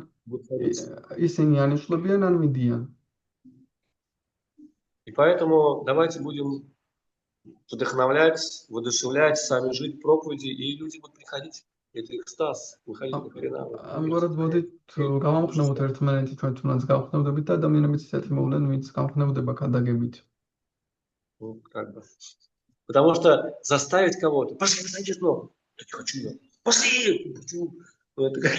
ისინი ანიშლებიან ან მიდიან. И поэтому давайте будем вдохновлять, воодушевлять, сами жить проповеди, и люди будут приходить. Это экстаз, выходить на Харинам. ამგვარად მოდით გავამხნევოთ ერთმანეთი, ჩვენ თუნდაც გავხნევდებით და ადამიანებიც ისეთი მოვლენ, ვინც გამხნევდება ქადაგებით. Ну, как бы. Потому что заставить кого-то, пошли, посадите снова. Да не хочу я. Пошли! Почему? Ну, это как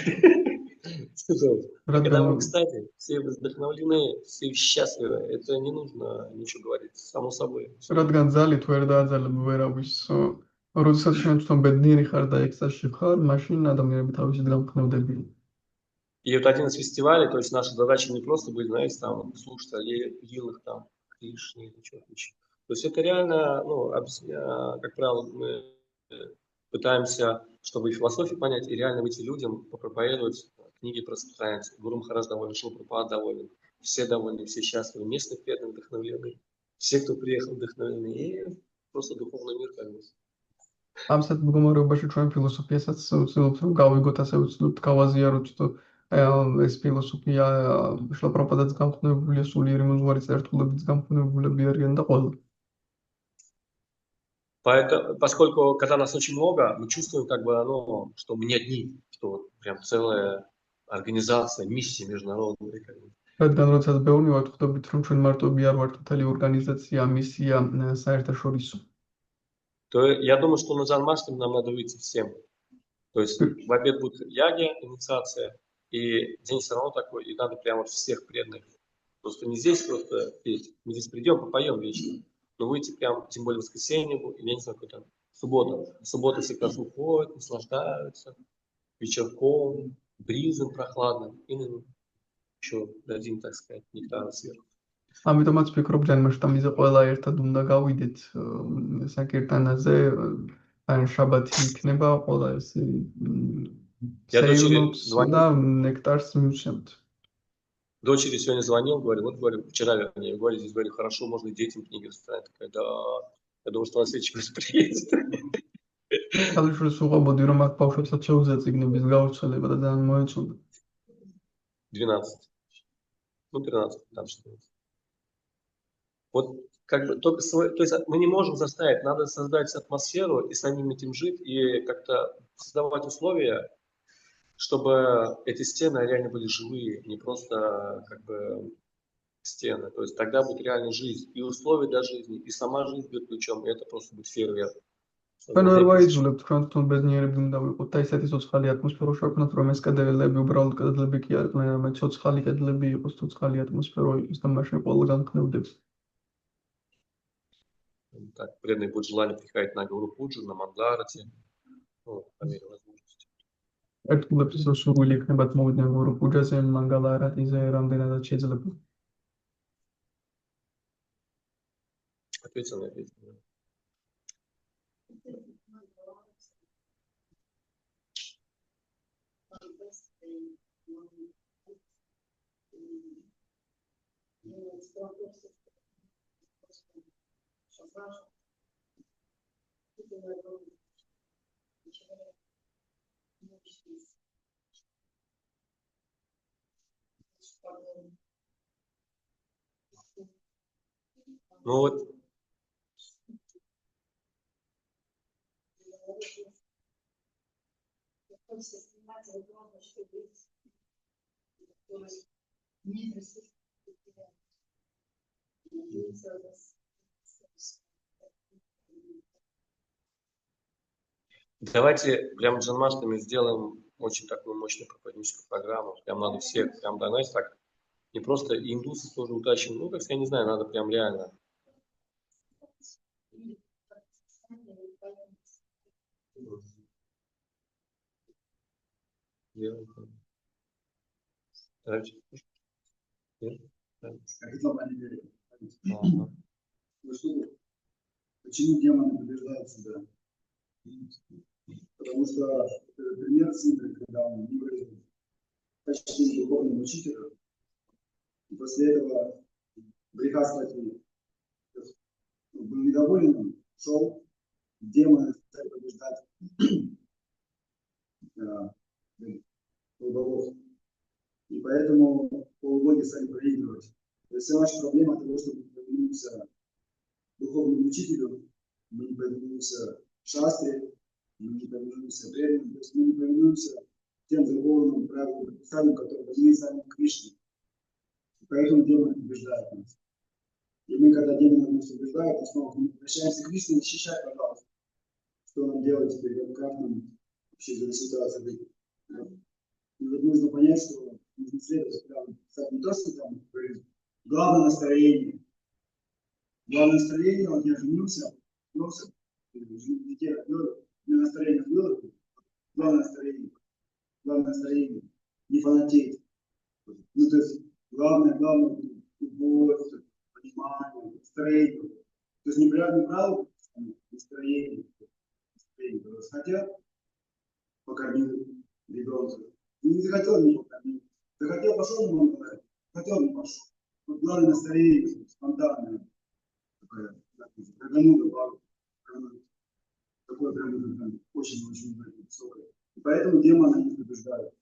когда мы, кстати, все вдохновлены, все счастливы, это не нужно ничего говорить, само собой. რადგან ძალით ვერ დააძალებ ვერავის, როდესაც ჩვენ თვითონ ბედნიერი ხარ და ექსტაზში ხარ, მაშინ ადამიანები თავისით გამხნევდებიან. И вот один из фестивалей, то есть наша задача не просто быть, знаете, там, слушать о лилах, там, Кришне или что-то еще. То есть это реально, ну, как правило, мы пытаемся, чтобы и философию понять, и реально выйти людям, попроповедовать, книги распространять. Гуру Махарадж доволен, Шрила Прабхупада доволен, все довольны, все счастливы, местные преданные вдохновлены, все, кто приехал, вдохновлены, и просто духовный мир как бы. ამ საათ მდგომარეობაში ჩვენ ფილოსოფიასაც ვცდილობთ რომ გავიგოთ, ასე ვცდილობთ გავაზიაროთ, რომ ეს ფილოსოფია შრილა პრაბჰუპადაც გამხნევებულია, სულიერი მოძღვარი წერთულებიც გამხნევებულები არიან და ყველა. Поскольку, когда нас очень много, мы чувствуем, как бы, ну, что мы не одни, что прям целая организация, миссия международная. რადგან როდესაც ბევრი ვართ, ხვდებით, რომ ჩვენ მარტოები არ ვართ, მთელი ორგანიზაცია, მისია საერთაშორისო. То я думаю, что на Джанмаштабе нам надо выйти всем. То есть в обед будет яги, инициация, и день все равно такой, и надо прямо всех преданных. Просто не здесь просто петь, мы здесь придем, попоем вечно. Но выйти прям, тем более в воскресенье, я не знаю, какой там, суббота. Суббота все как раз уходят, наслаждаются вечерком, бризом прохладным, и еще дадим, так сказать, нектара сверху. ამიტომაც ვფიქრობ, ჯანმაშტამიზე ყველა ერთად უნდა გავიდეთ საკირტანაზე, ან შაბათი იქნება, ყველა ეს სეირნობს და ნექტარს მივშემთ. Дочери сегодня звонил, говорю, вот, говорю, вчера, вернее, говорю, здесь, говорю, хорошо, можно и детям книги расставить. Такая, да, я думаю, что на следующий раз приедет. ქალიშვილს უყვებოდი, რომ აქ ბავშვებსაც შეუძლია წიგნების გავრცელება და ძალიან მოეწონა. 12. Ну, 13, там 14. Вот как бы только то есть мы не можем заставить, надо создать атмосферу и самим этим жить, и как-то создавать условия, чтобы эти стены реально были живые, не просто как бы стены. То есть тогда будет реально жизнь, и условия для жизни, и сама жизнь будет ключом, и это просто будет фейерверк. ჩვენ ვერ Владетельствующий. ვაიძულებთ თქვენ თვითონ ბედნიერები უნდა ვიყოთ და ისეთი ცოცხალი ატმოსფერო შევქმნათ, რომ ეს კედლები უბრალოდ კედლები კი არ იყვნენ, არამედ ცოცხალი კედლები იყოს, ცოცხალი ატმოსფერო იყოს და მაშინ ყველა განხნევდეს. Так, преданный будет желание приходить на Гуру Пуджу, на Мандарате, ну, по мере возможности. ერთგულებს ის სურვილი იქნებათ მოვიდნენ გურუ პუჯაზე, მანგალა არატიზე, რამდენადაც შეიძლება. Ответил на это. Ну вот, давайте прям джанмаштами сделаем очень такую мощную проповедническую программу. Прям надо всех, прям, да, знаете, так, не просто индусов тоже утащим, ну, как я не знаю, надо прям реально. Делаем. Давайте. Нет? Да. Ага. Почему демоны побеждают себя? Потому что пример с Индрой, когда он не выразил почти духовному учителю, и после этого греха схватил, был недоволен, шел, демоны стали побеждать полубогов. И поэтому полубоги стали проигрывать. То есть вся наша проблема того, чтобы мы повинуемся духовному учителю, мы не повинуемся шастре, мы не повинуемся преданным, то есть мы не повинуемся тем законам, правилам, предписаниям, которые даны сами Кришне. И поэтому демоны побеждают нас. И мы, когда демоны нас побеждают, мы снова обращаемся к Кришне, защищай, пожалуйста. Что нам делать теперь, как нам вообще из этой ситуации выйти. И вот нужно понять, что нужно следовать прямо. Кстати, не то, что там говорит, главное настроение. Главное настроение, вот я женился, детей родил, у меня настроение было, главное настроение, не фанатеть. Ну, то есть, главное, любовь, понимание, настроение. То есть, не брал настроение. Хотя, покормил ребенка. Не захотел, не покормил. Захотел, пошел, не мог говорить. Хотел, не пошел. Вот главное настроение, спонтанное. Такое прям очень высокое. И поэтому демоны не побеждают.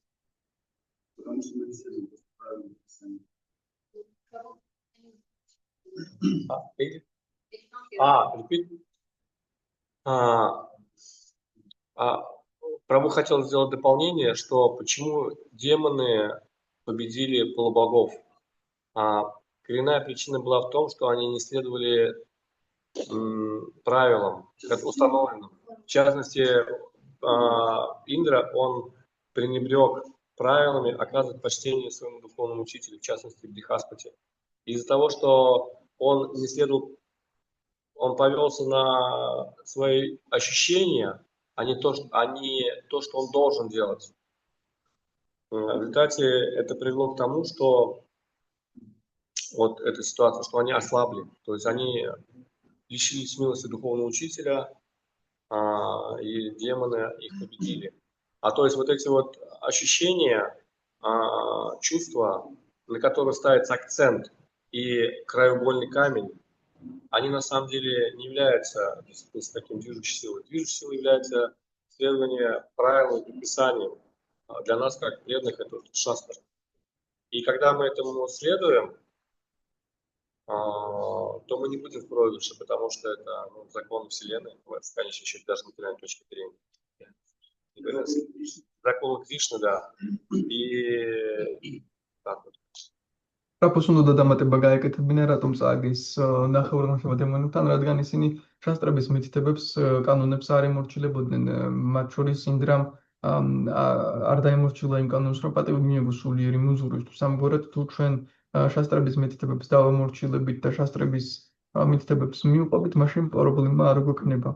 Потому что мы не следуем правильно сами. Repeat. Прабху хотел сделать дополнение, что почему демоны победили полубогов. Коренная причина была в том, что они не следовали правилам, установленным. В частности, Индра, он пренебрег правилами оказывать почтение своему духовному учителю, в частности, Брихаспати. Из-за того, что он не следовал, он повелся на свои ощущения, а не то, что он должен делать. В результате это привело к тому, что вот эта ситуация, что они ослабли, то есть они лишились милости духовного учителя, и демоны их победили. То есть вот эти вот ощущения, чувства, на которые ставится акцент, и краеугольный камень, они на самом деле не являются таким движущей силой. Движущей силой является следование правилам и предписаниям. Для нас, как преданных, это шастра. И когда мы этому следуем, то мы не будем в проигрыше, потому что это закон Вселенной, в конечном счете даже материальной точки зрения. Закон Кришны, да. И так вот. პრაფუს უნდა დამატება გაეკეთებინა, რატომ წააგეს ნახევარმოშობა დემონებთან, რადგან ისინი შასტრების მითითებებს, კანონებს არ ემორჩილებოდნენ, მათ შორის ინდრამ არ დაემორჩილა იმ კანონს, რომ პატივი მიიღოს სულიერი მუზურისთვის. ამგვარად, თუ ჩვენ შასტრების მითითებებს დავემორჩილებით და шастрების მითითებებს მივყვებით, მაშინ პრობლემა არ გვექნება.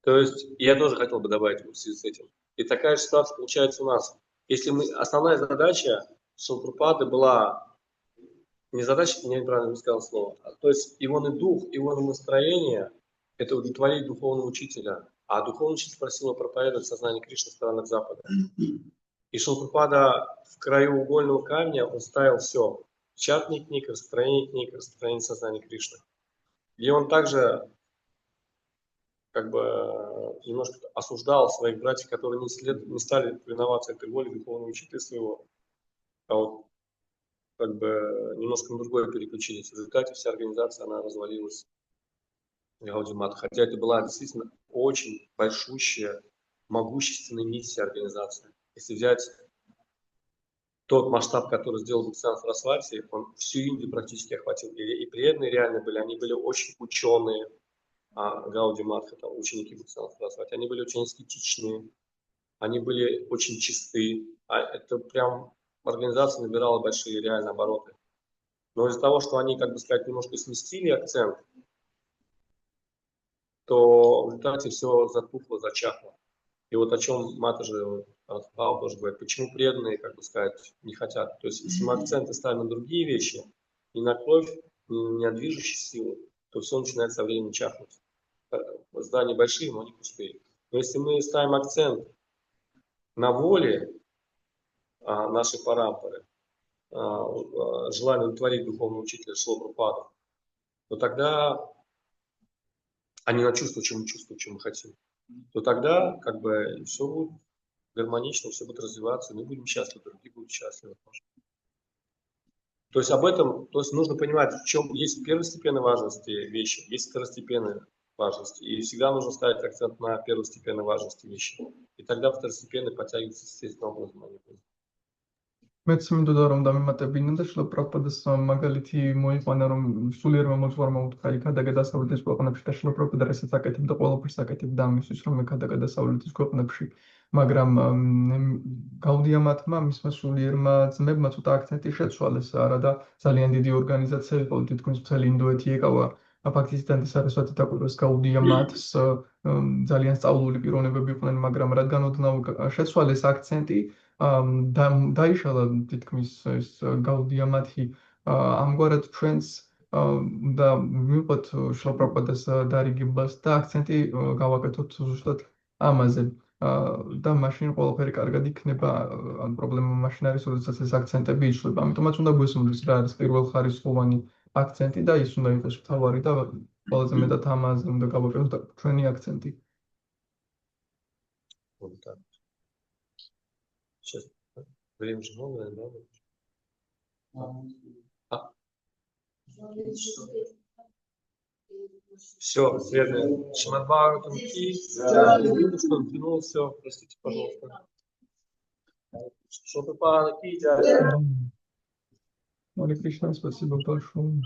То есть я тоже хотел бы добавить в связи с этим. И такая же ситуация получается у нас. Если основная задача Шилпрапады была не задача, я неправильно сказал слово, то есть его дух, его настроение – это удовлетворить духовного учителя. А духовный учитель просил его проповедовать сознание Кришны в странах Запада. И Шилпрапада в краеугольного камня он ставил все. Печатание книг, распространение сознания Кришны. И он также как бы немножко осуждал своих братьев, которые не стали повиноваться этой воле духовного учителя своего, а вот как бы немножко на другое переключились. В результате вся организация, она развалилась. Гаудия-Мат. Хотя это была действительно очень большущая, могущественная миссия организации. Если взять тот масштаб, который сделал Бхактисиданта Сарасвати, он всю Индию практически охватил. И преданные реально были, они были очень ученые, Гаудия-Матха, там, ученики Бхактисиданта Сарасвати, они были очень эстетичные, они были очень чисты. Это прям организация набирала большие реальные обороты. Но из-за того, что они, как бы сказать, немножко сместили акцент, то в результате все затухло, зачахло. И вот о чем Мата же Павел тоже говорит, почему преданные, как бы сказать, не хотят. То есть если мы акценты ставим на другие вещи, не на кровь, не на движущие силы, то все начинает со временем чахнуть. Здания большие, но они пустые. Но если мы ставим акцент на воле нашей парампоры, желание удовлетворить духовного учителя Шилпрападу, то тогда, а не на чувство, чем мы хотим, то тогда как бы все будет гармонично, все будет развиваться, мы будем счастливы, другие будут счастливы. То есть об этом, то есть нужно понимать, в чем есть первостепенной важности вещи, есть второстепенные важности. И всегда нужно ставить акцент на первостепенной важности вещи. И тогда второстепенные подтягиваются естественным образом. მეც მინდოდა რომ დამემატებინა და შილპრაპადის მაგალითი მოიყვანა რომ სულიერ მომოწვარმა უთხრა იქ გადაგასავლეთის ქვეყნებში და შილპრაპადა რასაც აკეთებდა ყველაფერს აკეთებდა ამისთვის რომ იქ გადაგასავლეთის ქვეყნებში მაგრამ გაუდიამათმა მისმა სულიერმა ძმებმა ცოტა აქცენტი შეცვალეს არა და ძალიან დიდი ორგანიზაცია იყო თითქმის მთელი ინდოეთი ეკავა Bhaktisiddhanta Saraswati დაკვირვეს გაუდიამათს ძალიან სწავლული პიროვნებები იყვნენ მაგრამ რადგან ოდნავ შეცვალეს აქცენტი დაიშალა თითქმის ეს გაუდიამათი ამგვარად ჩვენს და მივყვეთ შილპრაპადას დარიგებას და აქცენტი გავაკეთოთ ზუსტად ამაზე და მაშინ ყველაფერი კარგად იქნება ან პრობლემა მაშინ არის როდესაც ეს აქცენტები იცვლება ამიტომაც უნდა გვესმოდეს რა არის პირველხარისხოვანი აქცენტი და ის უნდა იყოს მთავარი და ყველაზე მეტად ამაზე უნდა გავაკეთოთ ჩვენი აქცენტი Сейчас время же много, да? Все, следует. Шимадбхагаватам ки. Видно, что он кинул все. Простите, пожалуйста. Шилпрапада ки. Харе Кришна, спасибо большое.